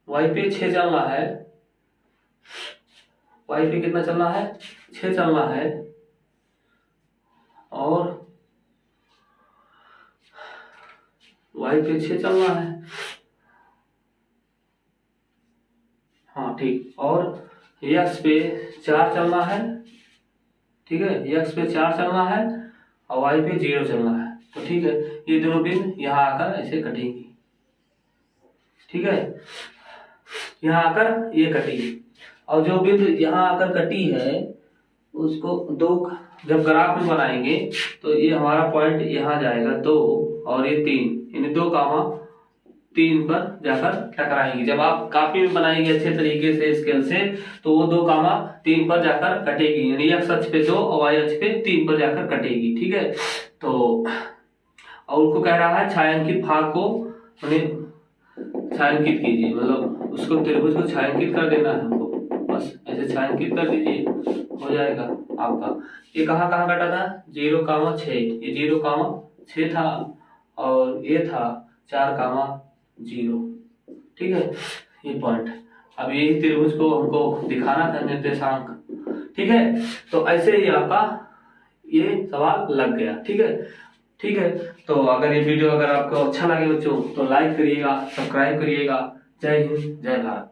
Speaker 1: y पे 6 चलना है। y पे कितना चलना है? 6 चलना है। और y पे 6 चलना है। हाँ ठीक। और x पे 4 चलना है। ठीक है, x पे 4 चलना है और y पे 0 चलना है। तो ठीक है, ये दोनों बिंदु यहाँ आकर ऐसे कटेंगी। ठीक है, यहाँ आकर ये कटेगी। और जो बिंदु यहाँ आकर कटी है उसको जब ग्राफ में बनाएंगे तो ये हमारा पॉइंट यहाँ जाएगा 2 और ये 3, यानी 2, 3 पर जाकर टकराएंगे। जब आप कॉपी में बनाएंगे अच्छे तरीके से स्केल से तो वो 2, 3 पर जाकर कटेगी, यानी x अक्ष पे 2 और y अक्ष पे 3 पर जाकर कटेगी। ठीक है, तो और उसको कह रहा है छायांकित भाग को छायांकित कीजिए, मतलब उसको त्रिभुज को छायांकित कर देना है हमको। बस ऐसे छायांकित कर दीजिए, हो जाएगा आपका। ये कहाँ कटा था? 0, 6। ये 0, 6 था और ये था 4, 0। ठीक है, ये पॉइंट। अब यही त्रिभुज को हमको दिखाना था निर्देशांक। ठीक है, तो ऐसे ही आपका ये सवाल लग गया। ठीक है, तो अगर ये वीडियो अगर आपको अच्छा लगे बच्चों तो लाइक करिएगा, सब्सक्राइब करिएगा। जय हिंद, जय भारत।